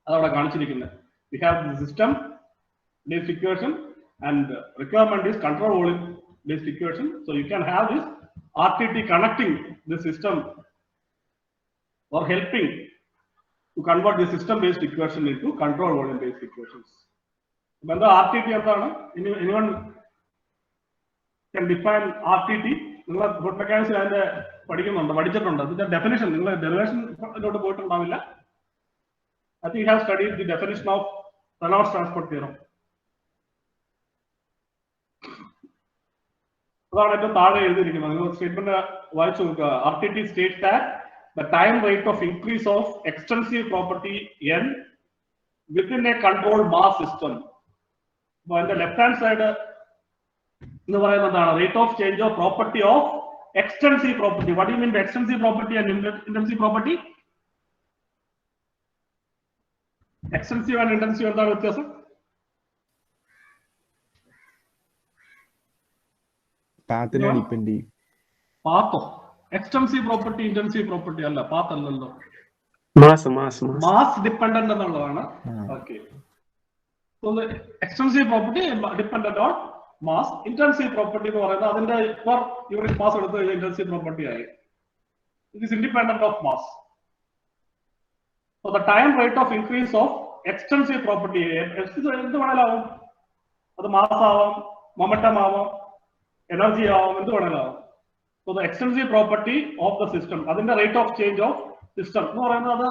അതവിടെ കാണിച്ചിരിക്കുന്നത്. We have the system-based equation and requirement is control volume-based equation. So you can have this RTT connecting the system or helping to convert the system-based equation into control volume-based equations. When the RTT എന്താണ്? Anyone can define RTT? നിങ്ങൾ fluid മെക്കാനിക്സിൽ അതിന്റെ പഠിച്ചിട്ടുണ്ട്. അതിന്റെ definition നിങ്ങൾ ഡെറിവേഷനിലോട്ട് പോയിട്ടുണ്ടാവില്ല. I think you have studied the definition of Reynolds transport theorem. അതാണ് ഏറ്റവും താഴെ എഴുതിയിരിക്കുന്നത്. നിങ്ങൾ സ്റ്റേറ്റ്മെന്റ് വായിച്ചു നോക്കുക. RTT states that the time rate of increase of extensive property n within a controlled mass system. So in the left hand side എന്ന് പറയുന്നത് എന്താണ്? Rate of change of property of extensive property. What you mean by extensive property and intensive property? Extensive and intensive എന്താണ് വ്യത്യാസം? പാത്തിനെ depend ചെയ്യും. പാത്തോ? Extensive property intensive property അല്ല, path അല്ലല്ലോ. മാസ് ഡിപ്പെൻഡന്റ് എന്നുള്ളതാണ്. Okay. So the extensive property dependent on mass. Intensive property എന്ന് പറയുന്നത് അതിന്റെ per unit mass എടുത്ത് കഴിഞ്ഞാൽ intensive property ആയി. It is independent of mass. So the time rate of increase of extensive property എന്ത് വേണേലാവും. അത് mass ആവാം, മൊമെന്റം ആവാം, എനർജി ആവാം, എന്ത് വേണേലാവും. So the extensive property of the system, അതിന്റെ rate of change of system എന്ന് പറയുന്നത് അത്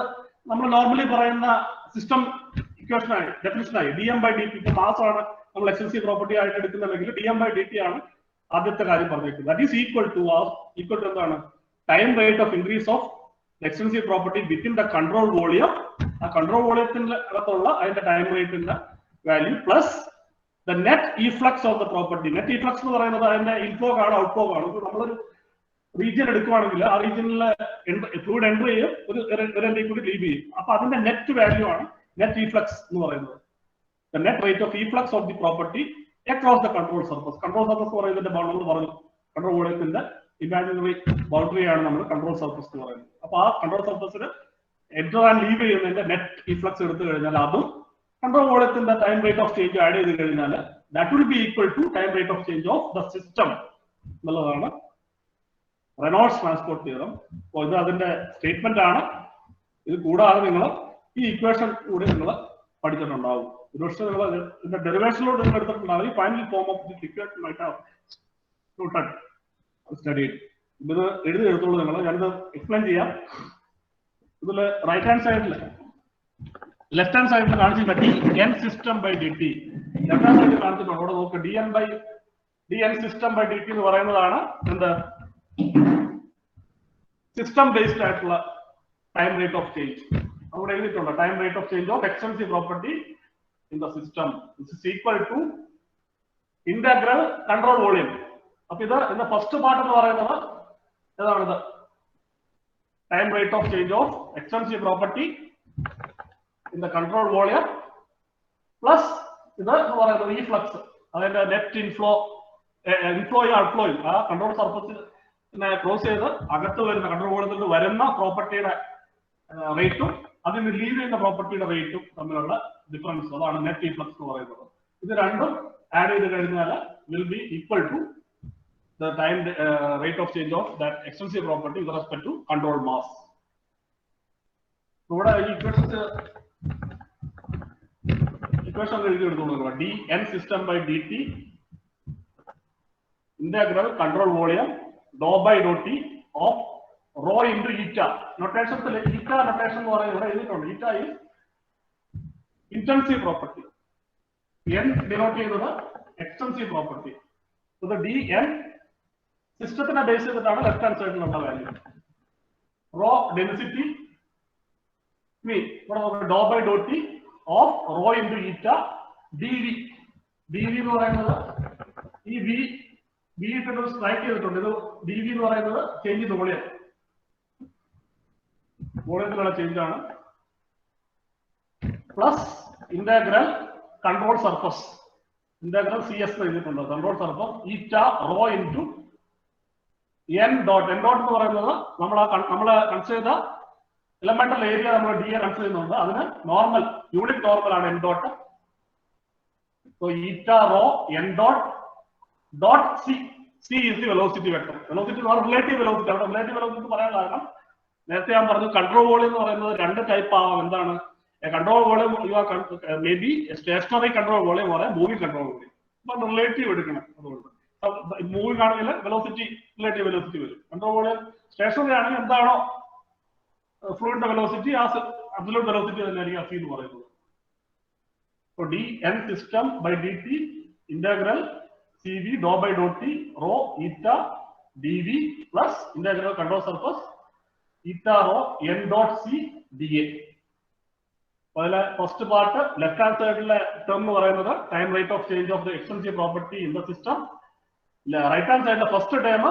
നമ്മൾ നോർമലി പറയുന്ന സിസ്റ്റം ഇക്വേഷനായി ഡെഫിനിഷനായി dm/dt. ഇപ്പൊ മാസ് ആണ് നമ്മൾ എക്സ്റ്റൻസീവ് പ്രോപ്പർട്ടി ആയിട്ട് എടുക്കുന്നുണ്ടെങ്കിൽ dm/dt ആണ് ആദ്യത്തെ കാര്യം പറഞ്ഞിരിക്കുന്നത്. ദാറ്റ് ഈസ് ഈക്വൽ ടു എന്താണ്? Time rate of increase of extensive property within the control volume. ആ കൺട്രോൾ വോളിയത്തിന്റെ അകത്തുള്ള അതിന്റെ ടൈം റേറ്റിന്റെ value plus the net ഇഫ്ലക്സ് of the property. Net ഇഫ്ലക്സ് എന്ന് പറയുന്നത് അതിന്റെ ഇൻഫ്ലോ ആണ് ഔട്ട്ഫ്ലോ ആണ്. നമ്മളൊരു റീജിയൻ എടുക്കുകയാണെങ്കിൽ ആ റീജിയനിലെ ഫ്ലൂയിഡ് എൻട്രി ചെയ്യും, ഒരു കൂടി ലീവ് ചെയ്യും. അപ്പൊ അതിന്റെ നെറ്റ് വാല്യൂ ആണ് നെറ്റ് ഇഫ്ലക്സ് എന്ന് പറയുന്നത്. The net rate of efflux of the property across the control surface. Control surface എന്ന് പറയുന്നതിന്റെ നമ്മൾ പറഞ്ഞു കൺട്രോൾ വോളിയത്തിന്റെ ഇമാജിനറി ബൗണ്ടറി ആണ് നമ്മൾ കൺട്രോൾ സർഫസ് എന്ന് പറയുന്നത്. അപ്പൊ ആ കൺട്രോൾ സർഫസിൽ എൻറ്റർ ആൻഡ് ലീവ് ചെയ്യുന്നതിന്റെ നെറ്റ് ഇഫ്ലക്സ് എടുത്തു കഴിഞ്ഞാൽ അതും കൺട്രോൾ വോളിയത്തിന്റെ time rate of change add ചെയ്ത് കഴിഞ്ഞാൽ that will be equal to time rate of change of the system എന്നുള്ളതാണ് റെനോൾഡ്സ് ട്രാൻസ്പോർട്ട് തിയറം. അപ്പോൾ ഇത് അതിന്റെ സ്റ്റേറ്റ്മെന്റ് ആണ്. ഇത് കൂടാതെ നിങ്ങൾ ഈ ഇക്വേഷൻ കൂടി നിങ്ങൾ പഠിച്ചിട്ടുണ്ടാവും. ഒരുപക്ഷെ നിങ്ങൾ ഇതിന്റെ ഡെറിവേഷനിലൂടെ നിങ്ങൾ എടുത്തിട്ടുണ്ടാവും. ഈ final form of this equation might have studied. ഇത് എഴുതി എടുത്തോളൂ നിങ്ങൾ. ഞാനിത് എക്സ്പ്ലെയിൻ ചെയ്യാം. ഇതിൽ റൈറ്റ് ഹാൻഡ് സൈഡിൽ ലെഫ്റ്റ് ഹാൻഡ് സൈഡിൽ കാണിച്ചിട്ടുണ്ട് dn system by dt. Left hand സൈഡിൽ കാണിച്ചിട്ടുണ്ട്. അവിടെ നോക്ക് dn സിസ്റ്റം ബൈ dt എന്ന് പറയുന്നതാണ് എന്ത്? സിസ്റ്റം ബേസ്ഡ് ആയിട്ടുള്ള ടൈം റേറ്റ് ഓഫ് ചേഞ്ച്. അവിടെ എഴുതിയിട്ടുണ്ട് time rate of change of extensive property in the system is equal to integral control volume. അപ്പൊ ഇത് ഇതിന്റെ ഫസ്റ്റ് പാർട്ട് എന്ന് പറയുന്നത് ഏതാണിത്? Time rate of change of extensive property in the control volume plus ഇത് എന്ന് പറയുന്നത് ഈ ഫ്ലക്സ്, അതിന്റെ നെറ്റ് ഇൻഫ്ലോയും ഔട്ട്ഫ്ലോയും ആ കൺട്രോൾ സർഫസിൽ ക്രോസ് ചെയ്ത് അകത്ത് വരുന്ന കൺട്രോൾ വോളിയത്തിൽ വരുന്ന പ്രോപ്പർട്ടിയുടെ റേറ്റും അതിന് ലീവ് ചെയ്യുന്ന പ്രോപ്പർട്ടിയുടെ റേറ്റും തമ്മിലുള്ള ഡിഫറൻസ്, അതാണ് നെറ്റ് ഇഫ്ലക്സ് എന്ന് പറയുന്നത്. ഇത് രണ്ടും ആഡ് ചെയ്ത് കഴിഞ്ഞാൽ will be equal to the time rate of change of that extensive property with respect to control mass. ഇവിടെ ഈ ഇക്വേഷൻ എഴുതി എടുത്തോളൂ. dn system by dt integral control volume do by Dr t of rho into eta. നൊട്ടേഷൻസിൽ eta notation എന്ന് പറയുന്നത് ഇവിടെ എഴുതിയിട്ടുണ്ട്. Eta is intensive property, n denote ചെയ്യുന്നത് എക്സ്റ്റൻസീവ് പ്രോപ്പർട്ടി. ഇത് dn സിസ്റ്റത്തിനെ ബേസ് ചെയ്തിട്ടാണ് ലെഫ്റ്റ് ഹാൻഡ് സൈഡിലുള്ള വാല്യൂ. റോ ഡെൻസിറ്റി ഇവിടെ ഡോ by Dr t of rho into eta dv. dv എന്ന് പറയുന്നത് ഈ v ഇട്ടിട്ട് സ്ട്രൈക്ക് ചെയ്തിട്ടുണ്ട്. ഇത് dv എന്ന് പറയുന്നത് ചേഞ്ച് ചെയ്ത് വോളിയത്തിലുള്ള ചേഞ്ച് ആണ്. Plus integral control surface, integral CS എഴുതിയിട്ടുണ്ട്. Control surface eta rho into n dot. n dot എന്ന് പറയുന്നത് നമ്മൾ കൺസിഡർ ചെയ്ത എലമെന്റൽ ഏരിയ നമ്മൾ dA കൺസിഡർ ചെയ്യുന്നുണ്ട്. അതിന് നോർമൽ യൂണിറ്റ് നോർമൽ ആണ് n dot. So eta rho n dot dot c is the velocity vector. Velocity relative velocity. അവിടെ relative velocity പറയാൻ കാരണം നേരത്തെ ഞാൻ പറഞ്ഞു കൺട്രോൾ വോളിയം എന്ന് പറയുന്നത് രണ്ട് ടൈപ്പ് ആവാം. എന്താണ് control volume? May be stationary control volume പറയാം, മൂവിംഗ് കൺട്രോൾ വോളിയം. അപ്പൊ റിലേറ്റീവ് എടുക്കണം. അതുകൊണ്ട് മൂവിംഗ് ആണെങ്കിൽ വെലോസിറ്റി റിലേറ്റീവ് വെലോസിറ്റി വരും. കൺട്രോൾ വോളിയം സ്റ്റേഷനറി ആണെങ്കിൽ എന്താണോ ഫ്ലൂയിഡിന്റെ വെലോസിറ്റി ആ അബ്സല്യൂട്ട് വെലോസിറ്റി തന്നെയായിരിക്കും c എന്ന് പറയുന്നത്. dn സിസ്റ്റം ബൈ dt ഇന്റഗ്രൽ cv do by Dr t rho eta dv plus integral control surface eta rho n dot c dA. അതിലെ ഫസ്റ്റ് പാർട്ട് ലെഫ്റ്റ് ഹാൻഡ് സൈഡിലെ ടേം എന്ന് പറയുന്നത് time rate of change of the extensive property in the system. right hand side, the first term,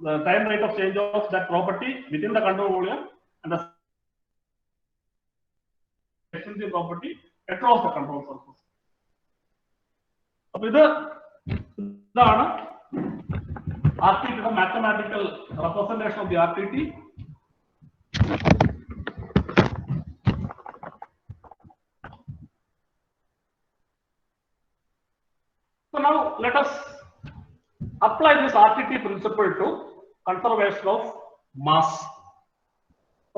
the time rate of change of that property within the control volume, and the extensive property across the control surface. So, this is RTT, the mathematical representation of the RTT. So now let us apply this RTT principle to conservation of mass. So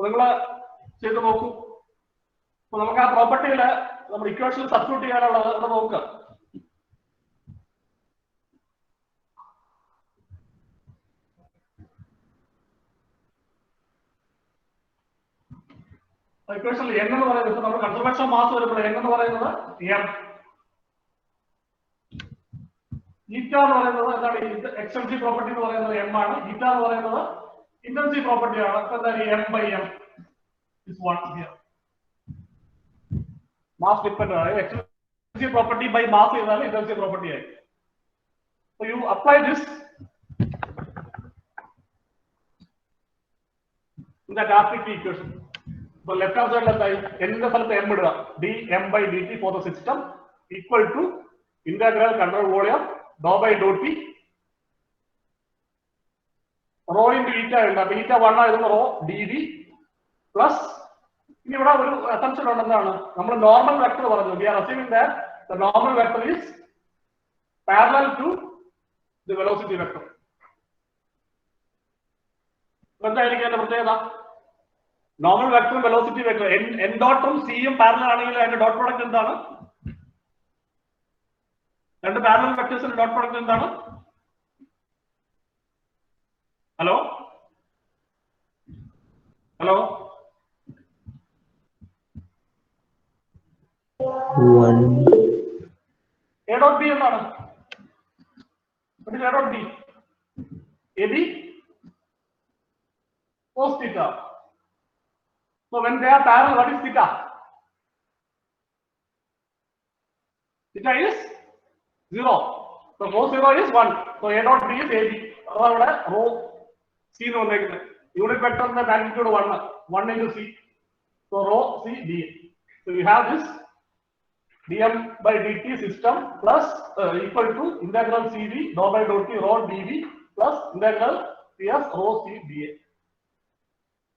നമുക്ക് ആ പ്രോപ്പർട്ടിയില് നമ്മൾ equation substitute ചെയ്യാനുള്ളത് നോക്കുക. ഇക്വേഷനിൽ n എന്ന് പറയുന്നത് നമ്മൾ conservation of mass വരുമ്പോൾ n എന്ന് പറയുന്നത് m, ഈറ്റ എന്ന് പറയുന്നത് എന്താണ് എക്സ്റ്റൻസീവ് പ്രോപ്പർട്ടി എന്ന് പറയുന്നത് m ആണ്, ഈറ്റ എന്ന് പറയുന്നത് ഇന്റൻസീവ് പ്രോപ്പർട്ടി ആണ്. എന്താണ് m by m is what here. Mass dependent ആണ്. Extensive property by mass ചെയ്താൽ intensive property ആയി. So you apply this in that RTT equation. So left hand side എന്തായി n ന്റെ സ്ഥലത്ത് m ഇടുക, dm by dt for the system equal to integral control volume dou by dou t rho into eta ഉണ്ട്. അപ്പോൾ eta 1 ആയിരുന്നു rho dv plus ഇനി ഇവിടെ ഒരു അസംപ്ഷൻ ഉണ്ടെന്നാണ് നമ്മൾ നോർമൽ വെക്ടർ പറഞ്ഞു. We are assuming that the normal vector is parallel to the velocity vector. എന്തായിരിക്കും അതിന്റെ പ്രത്യേകത? നോർമൽ വെക്ടറും വെലോസിറ്റി വെക്ടർ n ഡോട്ടും c യും പാരലൽ ആണെങ്കിൽ അതിന്റെ ഡോട്ട് പ്രോഡക്റ്റ് എന്താണ്? രണ്ട് പാരലൽ വെക്ടേഴ്സിന്റെ ഡോട്ട് പ്രോഡക്റ്റ് എന്താണ്? Hello hello A dot B എന്താണ്? What is A dot B? AB cos theta. So when they are parallel, what is theta? Theta is 0. So rho 0 is 1. So A dot B is AB. അതാണ് rho C എന്ന് വന്നേക്കുന്നത്. Unit വെക്ടറിന്റെ magnitude 1 into C. So rho C dA. So we have this dm by dt system plus equal to integral cv dou by dou t rho dv plus integral cs rho c dA.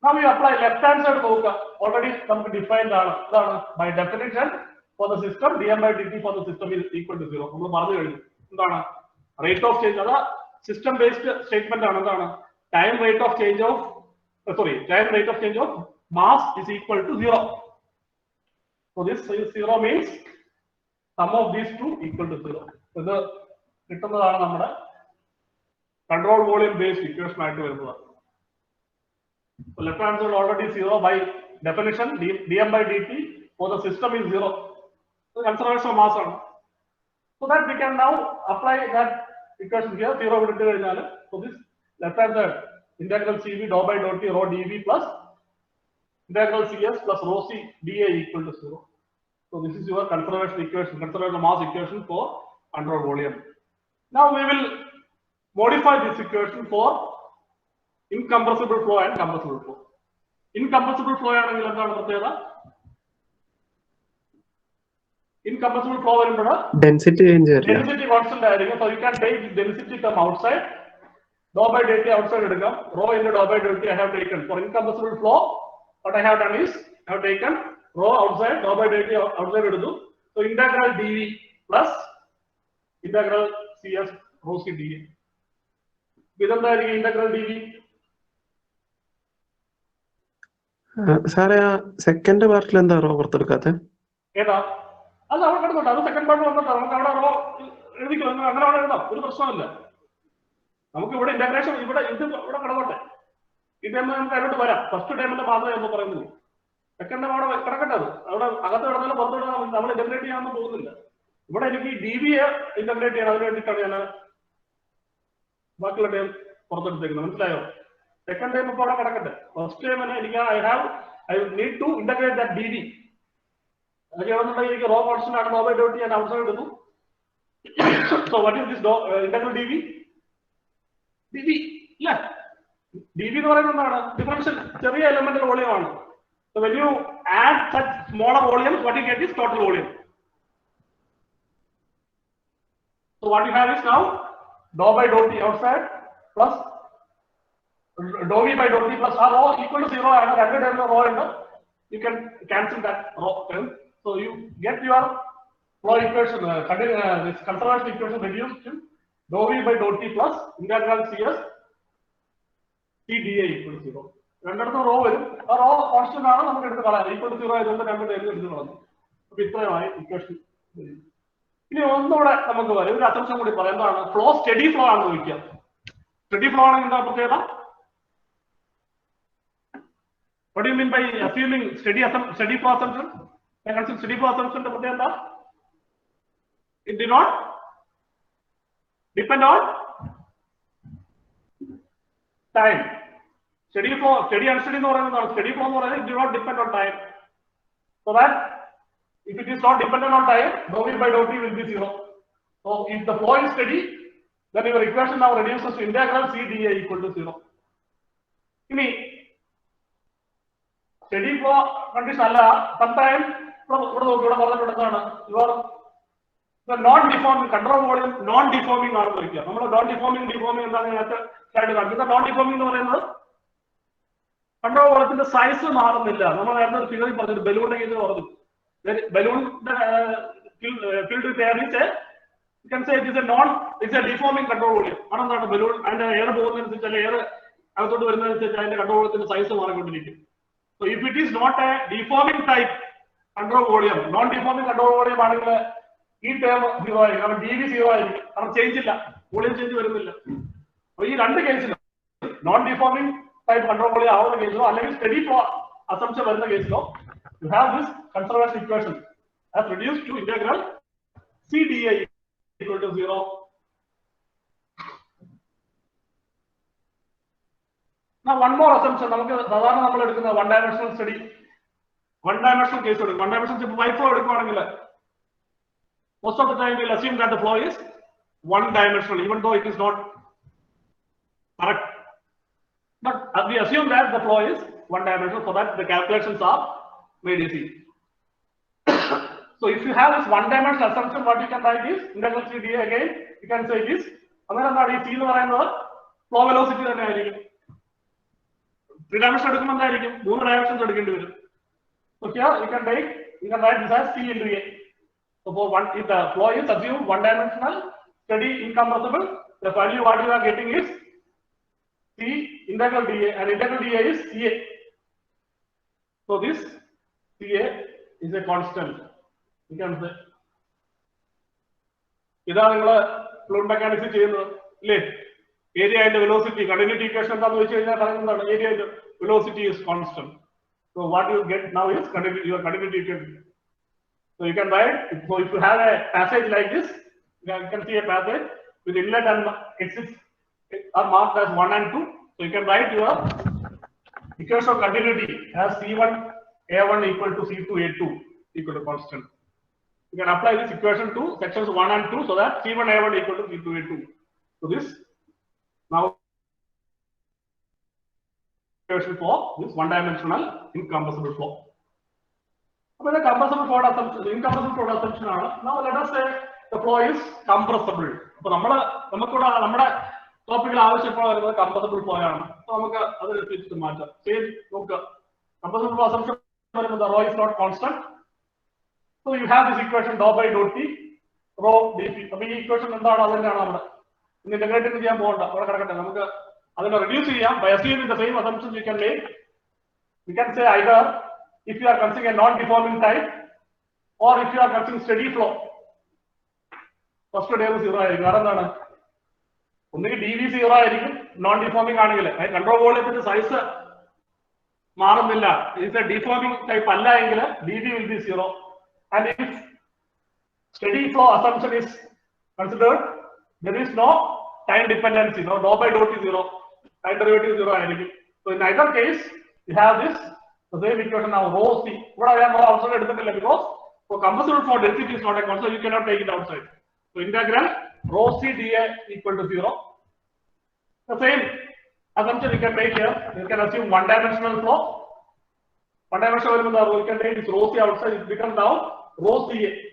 Now we apply left hand side നോക്കുക. Already നമുക്ക് defined ആണ്. എന്താണ്? By definition for the system dm by dt for the system is equal to 0. നമ്മൾ പറഞ്ഞു കഴിഞ്ഞു. എന്താണ്? Rate of change അതാ system based statement ആണ്. എന്താണ്? Time rate of change of mass is equal to 0. So this 0 means sum of these two equal to 0. ഇത് കിട്ടുന്നതാണ് നമ്മുടെ control volume based equation ആയിട്ട് വരുന്നത്. So left hand side already 0 by definition dm by dt for the system is 0. So conservation of mass ആണ്. So that we can now apply that equation here. 0 വിട്ടിട്ട് കഴിഞ്ഞാൽ so this left hand side integral cv dou by dou t rho dv plus integral cs plus rho c dA equal to 0. So this is your conservation equation, conservation mass equation for control volume. Now we will modify this equation for incompressible flow and compressible flow. Incompressible flow ആണെങ്കിൽ എന്താണ് പ്രത്യേകത? Incompressible flow വരുമ്പോൾ density change ആയിരിക്കും. Density constant ആയിരിക്കും. So you can take density term outside. Dou by dt outside എടുക്കാം. Rho into dou by dt I have taken. For incompressible flow, what I have done is I have taken rho outside, dou by dt outside എടുത്തു. So integral dv plus integral cs rho c dA. ഇതെന്തായിരിക്കും integral dv? സാറേ ആ second പാർട്ടിൽ എന്താ raw പുറത്തെടുക്കാത്ത? ഏതാ? അത് അവിടെ കിടന്നോട്ടെ. അത് സെക്കൻഡ് പാർട്ട് വന്നിട്ട് നമുക്ക് അവിടെ റോ എഴുതിക്കോ. അങ്ങനെ അവിടെ എഴുതാം. ഒരു പ്രശ്നമില്ല. നമുക്ക് ഇവിടെ ഇന്റഗ്രേഷൻ ഇവിടെ കിടന്നോട്ടെ. ഈ ടൈം നമുക്ക് അതിലോട്ട് വരാം. ഫസ്റ്റ് ടൈമിന്റെ മാത്രമേ നമ്മൾ പറയുന്നുള്ളൂ. സെക്കൻഡ് ടൈം അവിടെ കിടക്കട്ടെ. അത് അവിടെ അകത്ത് കിടന്നാലും പുറത്ത് കിടന്നാലും നമ്മൾ ഇന്റഗ്രേറ്റ് ചെയ്യാനൊന്നും പോകുന്നില്ല. ഇവിടെ എനിക്ക് ഈ dv ഇന്റഗ്രേറ്റ് ചെയ്യണം. അതിന് വേണ്ടിയിട്ടാണ് ഞാൻ ബാക്കിയുള്ള ടൈം പുറത്തെടുത്തേക്കുന്നത്. മനസ്സിലായോ? സെക്കൻഡ് ടൈം ഇപ്പോൾ അവിടെ കിടക്കട്ടെ. ഫസ്റ്റ് ടൈമിന് എനിക്ക് I need to integrate that dv. അത് ചെയ്യണമെന്നുണ്ടെങ്കിൽ എനിക്ക് റോ കോൺസ്റ്റന്റ് ആണ് dou by dou t ഞാൻ ഔട്ട്സൈഡ് എടുത്തു. So what is this integral dv? dv ഇല്ലേ? dv എന്ന് പറയുന്നത് എന്താണ്? ഡിഫറൻഷ്യൽ ചെറിയ എലമെന്റൽ വോളിയം ആണ്. So when you add such smaller volumes, what you get is total volume. So what you have is now dou by dou t outside plus dou v by dou t plus r rho equal to 0 and രണ്ട് term rho ഉണ്ട്. You can cancel that rho term. So you get your flow equation, this conservation equation reduced to dou v by dou t plus integral cs c dA equal to 0. രണ്ടിടത്തും raw വരും. ആ raw constant ആണ്, നമുക്ക് എടുത്ത് കളയാം. Equal to 0 ആയതുകൊണ്ട് രണ്ട് term എടുത്ത് കളഞ്ഞു. അപ്പൊ ഇത്രയുമായി ഇക്വേഷൻ. ഇനി ഒന്നുകൂടെ നമുക്ക് വരും ഒരു അസംഷൻ കൂടി പറയാം. എന്താണ്? ഫ്ലോ സ്റ്റഡി ഫ്ലോ ആണ് ചോദിക്കുക. സ്റ്റഡി ഫ്ലോ ആണെങ്കിൽ എന്താ പ്രത്യേകത? What do you mean by assuming steady flow assumption? Steady flow assumption ന്റെ പ്രത്യേകത എന്താ? It did not depend on time. Steady flow, steady unsteady എന്ന് പറയുന്നത് എന്താണ്? Steady flow എന്ന് പറയുന്നത് it did not depend on time. So that if it is not dependent on time, dou v by dou t will be 0. So if the flow is steady, then your equation now reduces to integral c dA equal to 0. ഇനി steady flow condition അല്ല, sometimes ഇവിടെ പറഞ്ഞിട്ടുണ്ട് എന്താണ്? The non-deforming control volume non-deforming ആണെന്ന് വയ്ക്കുക. നമ്മൾ non-deforming എന്താണെന്ന് നേരത്തെ സ്ലൈഡ് കാണിക്കുന്നത്. non-deforming എന്ന് പറയുന്നത് കൺട്രോൾ വോളിയത്തിന്റെ സൈസ് മാറുന്നില്ല. നമ്മൾ നേരത്തെ ഒരു ഫിഗറിൽ പറഞ്ഞിട്ട് ബലൂണിന്റെ കേസ് പറഞ്ഞു. ബലൂണിന്റെ filled with air is you can say it's a deforming control volume. ആണെന്താണ്? ബലൂൺ അതിന്റെ എയർ പോകുന്നതനുസരിച്ച് അല്ലെങ്കിൽ എയർ അകത്തോട്ട് വരുന്നതനുസരിച്ച് അതിന്റെ കൺട്രോൾ വോളിയത്തിന്റെ സൈസ് മാറിക്കൊണ്ടിരിക്കും. So if it is not a deforming type control volume, non-deforming control volume ആണെങ്കിൽ ഈ ടേം 0 ആയിരിക്കും. കാരണം dv 0 ആയിരിക്കും. കാരണം ചേഞ്ച് ഇല്ല, വോളിയം ചേഞ്ച് വരുന്നില്ല. അപ്പൊ ഈ രണ്ട് കേസിലും non deforming type control volume ആവുന്ന കേസിലോ അല്ലെങ്കിൽ സ്റ്റഡി ഫ്ലോ അസംപ്ഷൻ വരുന്ന കേസിലോ you have this conservation equation as reduced to integral c dA equal to 0. Now one more assumption. നമുക്ക് സാധാരണ നമ്മൾ എടുക്കുന്ന one dimensional study, one dimensional case എടുക്കും. One dimensional ഇപ്പോൾ Y flow എടുക്കുകയാണെങ്കിൽ most of the time we'll assume that the flow is one dimensional, even though it is not correct. But we assume that the flow is one dimensional so that the calculations are made easy. So if you have this one dimensional assumption, what you can write is integral c dA. Again you can say this. അങ്ങനെ എന്താണ് ഈ c എന്ന് പറയുന്നത് flow velocity തന്നെ ആയിരിക്കും. Three dimension എടുക്കുമ്പോൾ എന്തായിരിക്കും? മൂന്ന് ഡയമെൻഷൻസ് എടുക്കേണ്ടി വരും. So here you can write this as c into a. So for one, if the flow is assumed one dimensional, steady, incompressible, the value what you are getting is c integral dA, and integral dA is ca. So this ca is a constant. You can say ഇതാണ് നിങ്ങള് fluid mechanics ചെയ്യുന്നത് അല്ലേ? Area and velocity continuity equation എന്താണെന്ന് വെച്ച് കഴിഞ്ഞാൽ പറയുന്നതാണ് area and velocity is constant. So what you get now is your continuity equation. So you can write, so if you have a passage like this, you can see a passage with inlet and exit are marked as 1 and 2. So you can write your equation of continuity as C1 A1 equal to C2 A2 equal to constant. You can apply this equation to sections 1 and 2 so that C1 A1 equal to C2 A2. So this now equation for this one dimensional incompressible flow. The compressible flow assumption, incompressible flow assumption ആണ്. Now let us say the flow is compressible. അപ്പോൾ നമുക്കിവിടെ നമ്മുടെ ടോപ്പിക്കിൽ ആവശ്യപ്പെടാൻ വരുന്നത് compressible flow ആണ്. അപ്പോൾ നമുക്ക് അത് വെച്ചിട്ട് മാറ്റാം. സെയിം നോക്കുക. Compressible flow assumption വരുമ്പോൾ the rho is not constant. So you have this equation dou by dou t rho dp. അപ്പോൾ ഈ ഇക്വേഷൻ എന്താണ്? അത് തന്നെയാണ് നമ്മുടെ ഇന്ന് ഇന്റഗ്രേറ്റ് ചെയ്യാൻ പോകണ്ട, അവിടെ കിടക്കട്ടെ. നമുക്ക് അതിനെ reduce ചെയ്യാം by assuming the same assumptions we can make. We can say either if you are considering a non-deforming type or if you are considering steady flow, first term 0 ആയിരിക്കും. കാരണം എന്താണ്? ഒന്നുകിൽ dv 0 ആയിരിക്കും non-deforming ആണെങ്കിൽ, control വോളിയത്തിന്റെ size മാറുന്നില്ല, it's A deforming type അല്ല എങ്കിൽ dv will be 0. And if steady flow assumption is considered, there is no time dependency, no dou by dou t 0, time derivative 0 ആയിരിക്കും. So in either case you have this the same equation now rho c. What I am also എടുത്തിട്ടില്ല because for compressible flow density is not a constant, you cannot take it outside. So integral rho c dA equal to 0. The same assumption you can make here. You can assume one-dimensional flow. One-dimensional flow, you can take this rho C outside. It becomes now rho CA.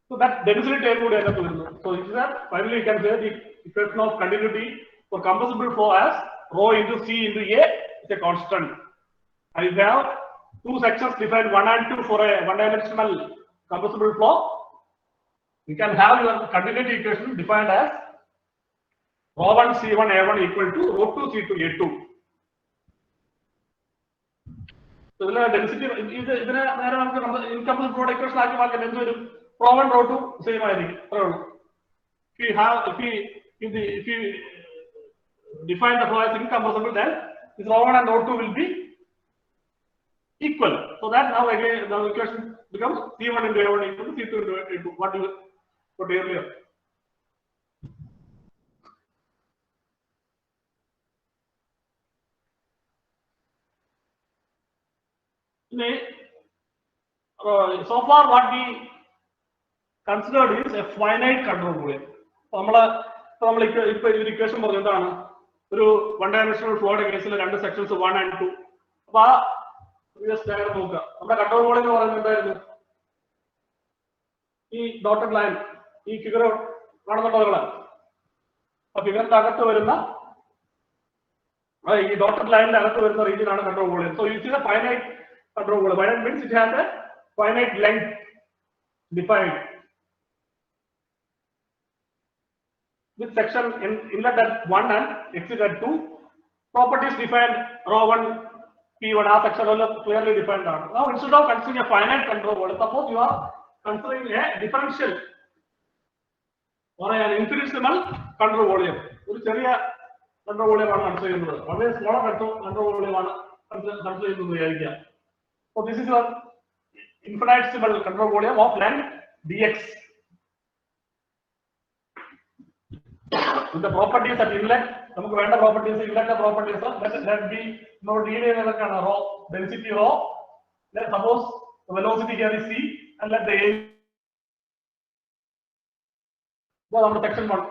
So that density term would end up with. So it is that finally you can say the equation of continuity for compressible flow as rho into C into A is a constant. And if you have two sections defined 1 and 2 for a one-dimensional compressible flow, you can have your continuity equation defined as rho 1 C1 A1 equal to rho 2 C2 A2. So the density is incomplete flow equation like market rho 1 rho 2 same if you define the flow as incompressible, then this rho 1 and rho 2 will be equal. So that now again the equation becomes C1 into A1 equal to C2 into A2. What you put earlier. So far what we considered is a finite control volume. Equation one-dimensional flow case sections 1 and 2. Control volume dotted line figure dotted line region control volume. So you see the finite control volume. Finite means it has a finite length defined. With section inlet at 1 and exit at 2, properties defined rho 1, P1, R section clearly defined. Now instead of considering a finite control volume, suppose you are considering a differential or an infinitesimal control volume. Control volume one smaller control volume. So this is your infinitesimal control volume of length dx. With the properties at inlet, properties let be no rho density rho. Let's suppose the velocity here is c, and let the area go on to section 1.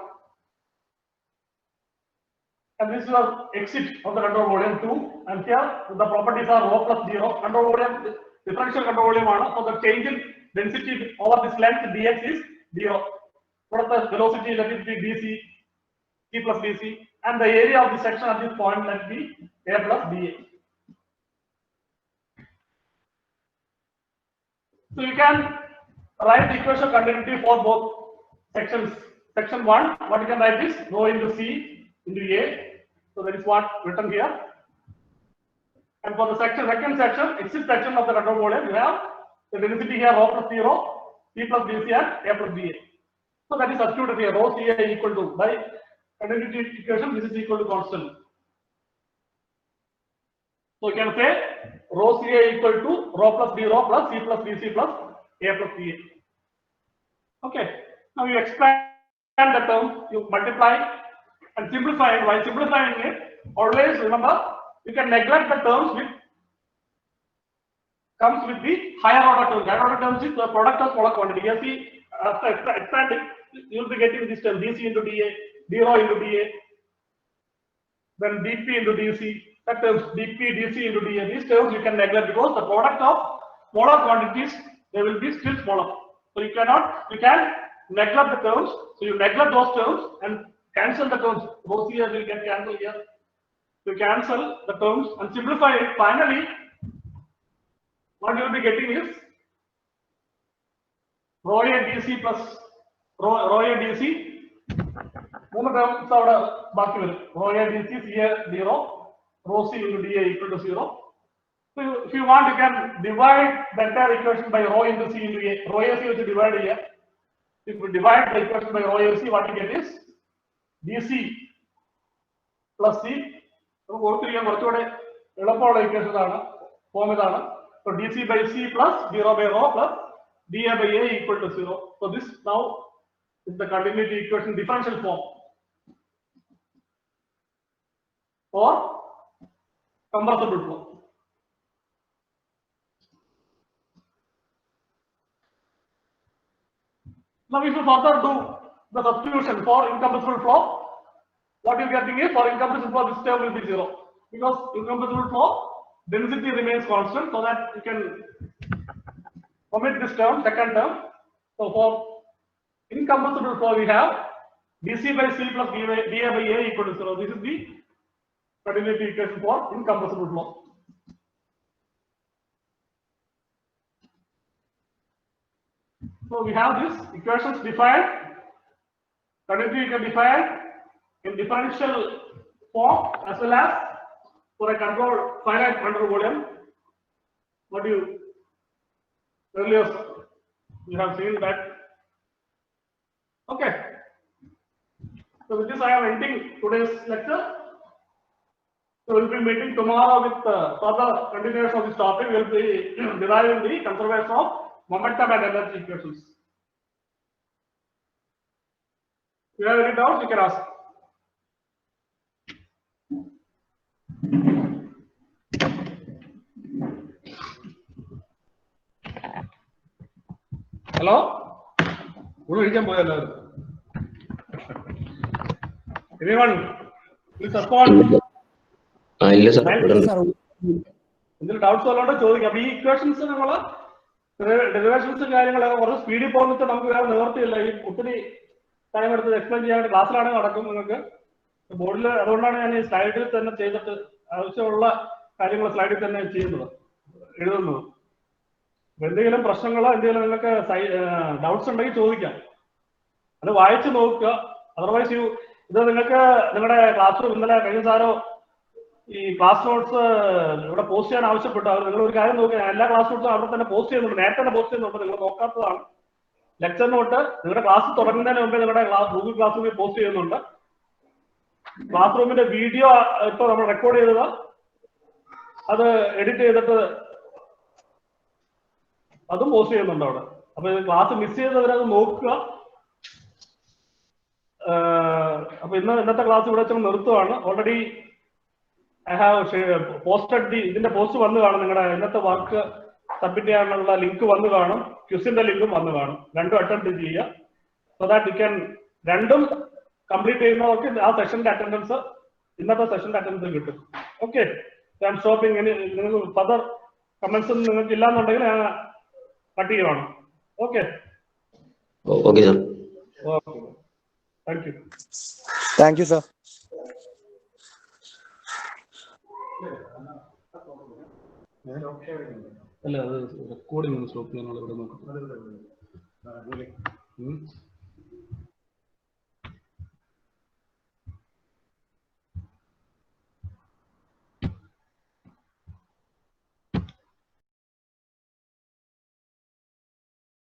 And this is your exit of the control volume 2, and here the properties are rho plus 0. Control volume differential control volume so the change in density over this length dx is 0. What is the velocity? Let it be dc. C plus dc, and the area of the section at this point let be A plus dA. So you can write the equation of continuity for both sections. Section 1, what you can write is rho into C into A. So that is what written here. And for the second section, exit section of the control volume, you have the density here rho plus 0, C plus dc and A plus dA. So that is substituted here, rho Ca equal to by continuity equation, this is equal to constant. So you can say rho Ca equal to rho plus d rho plus C plus dc plus A plus dA. Okay. Now you expand the term, you multiply and simplify it. While simplifying it, always remember you can neglect the terms which comes with the higher order terms. Higher order terms is the product of smaller quantity. Here see, after expanding, you will be getting this term dc into dA, d rho into dA, then dp into dc. That terms dp, dc into dA. These terms you can neglect because the product of smaller quantities they will be still smaller. So you can neglect the terms. So you neglect those terms and cancel the terms. Both here will get cancelled here. So cancel the terms and simplify it. Finally, what you will be getting is rho A dc plus rho A dc. One terms are back here. Rho A dc, C A d rho, rho C into dA equal to 0. So if you want, you can divide the entire equation by rho into C into A. Rho AC which is divided here. If we divide the equation by rho AC, what you get is dc plus C. So dc by C plus d rho by rho plus dA by A equal to 0. So this now is the continuity equation differential form for compressible flow. Now, if you further do the substitution for incompressible flow, what you're getting is for incompressible flow, this term will be 0. Because incompressible flow, density remains constant, so that you can omit this term, second term. So for incompressible flow, we have dc by c plus dA by A equal to 0. This is the continuity equation for incompressible flow. So we have these equations defined, continuity can defined in differential form as well as for a control finite control volume. What you earlier you have seen that. Okay. So with this I am ending today's lecture. So we'll be meeting tomorrow with further continuation of this topic. We'll be deriving the conservation of momentum and energy equations. If you have any doubts, you can ask. Hello? Anyone? Please respond. ഇല്ല sir എന്തെങ്കിലും doubts വല്ലോണ്ടോ ചോദിക്കാം. അപ്പൊ ഈ equations നമ്മള് derivations കാര്യങ്ങളൊക്കെ കുറച്ച് സ്പീഡിൽ പോകുന്നിട്ട് നമുക്ക് വേറെ നിവർത്തിയില്ല. ഈ ഒത്തിരി ടൈം എടുത്ത് എക്സ്പ്ലെയിൻ ചെയ്യാൻ ക്ലാസ്സിലാണെങ്കിൽ നടക്കും നിങ്ങൾക്ക് ബോർഡിൽ. അതുകൊണ്ടാണ് ഞാൻ ഈ സ്ലൈഡിൽ തന്നെ ചെയ്തിട്ട് ആവശ്യമുള്ള കാര്യങ്ങൾ സ്ലൈഡിൽ തന്നെ ചെയ്യുന്നത്, എഴുതുന്നത്. എന്തെങ്കിലും പ്രശ്നങ്ങളോ എന്തെങ്കിലും നിങ്ങൾക്ക് ഡൗട്ട്സ് ഉണ്ടെങ്കിൽ ചോദിക്കാം. അത് വായിച്ചു നോക്കുക. അതർവൈസ് ഇത് നിങ്ങൾക്ക് നിങ്ങളുടെ ക്ലാസ് റൂം ഇന്നലെ കഴിഞ്ഞ സാരോ ഈ ക്ലാസ് നോട്ട്സ് ഇവിടെ പോസ്റ്റ് ചെയ്യാൻ ആവശ്യപ്പെട്ടു. അവർ നിങ്ങൾ ഒരു കാര്യം നോക്കുക, എല്ലാ ക്ലാസ് നോട്ട്സും അവിടെ തന്നെ പോസ്റ്റ് ചെയ്യുന്നുണ്ട്, നേരത്തെ തന്നെ പോസ്റ്റ് ചെയ്യുന്നുണ്ട്. നിങ്ങൾ നോക്കാത്തതാണ്. ലെക്ചർ നോട്ട് നിങ്ങളുടെ ക്ലാസ് തുടങ്ങുന്നതിന് മുമ്പേ നിങ്ങളുടെ ഗൂഗിൾ ക്ലാസ് റൂമിൽ പോസ്റ്റ് ചെയ്യുന്നുണ്ട്. ക്ലാസ് റൂമിന്റെ വീഡിയോ ഇപ്പോൾ നമ്മൾ റെക്കോർഡ് ചെയ്തത് അത് എഡിറ്റ് ചെയ്തിട്ട് അതും പോസ്റ്റ് ചെയ്യുന്നുണ്ട് അവിടെ. അപ്പൊ ക്ലാസ് മിസ് ചെയ്തവരത് നോക്കുക. അപ്പൊ ഇന്നത്തെ ക്ലാസ് ഇവിടെ വെച്ച് നിർത്തുവാണ്. ഓൾറെഡി ഐ ഹാവ് പോസ്റ്റഡ് ഇതിന്റെ പോസ്റ്റ് വന്നു കാണും. നിങ്ങളുടെ ഇന്നത്തെ വർക്ക് സബ്മിറ്റ് ചെയ്യാനുള്ള ലിങ്ക് വന്നു കാണും, ക്വിസിന്റെ ലിങ്കും വന്നു കാണും. രണ്ടും അറ്റൻഡ് ചെയ്യുക. സോ ദാറ്റ് യു ക്യാൻ രണ്ടും കംപ്ലീറ്റ് ചെയ്യുന്നവർക്ക് ആ സെഷന്റെ അറ്റൻഡൻസ് ഇന്നത്തെ സെഷന്റെ അറ്റൻഡൻസ് കിട്ടും. Okay, I am stopping. നിങ്ങൾക്ക് ഫർദർ കമന്റ്സ് നിങ്ങൾക്ക് ഇല്ലാന്നുണ്ടെങ്കിൽ ഞാൻ കട്ട് ചെയ്യുവാണ്. Okay okay sir. Okay, thank you. Thank you sir. അല്ല, അത് റെക്കോർഡിംഗ് സ്റ്റോപ്പ് ചെയ്യാനുള്ള ഇവിടെ നോക്കാം.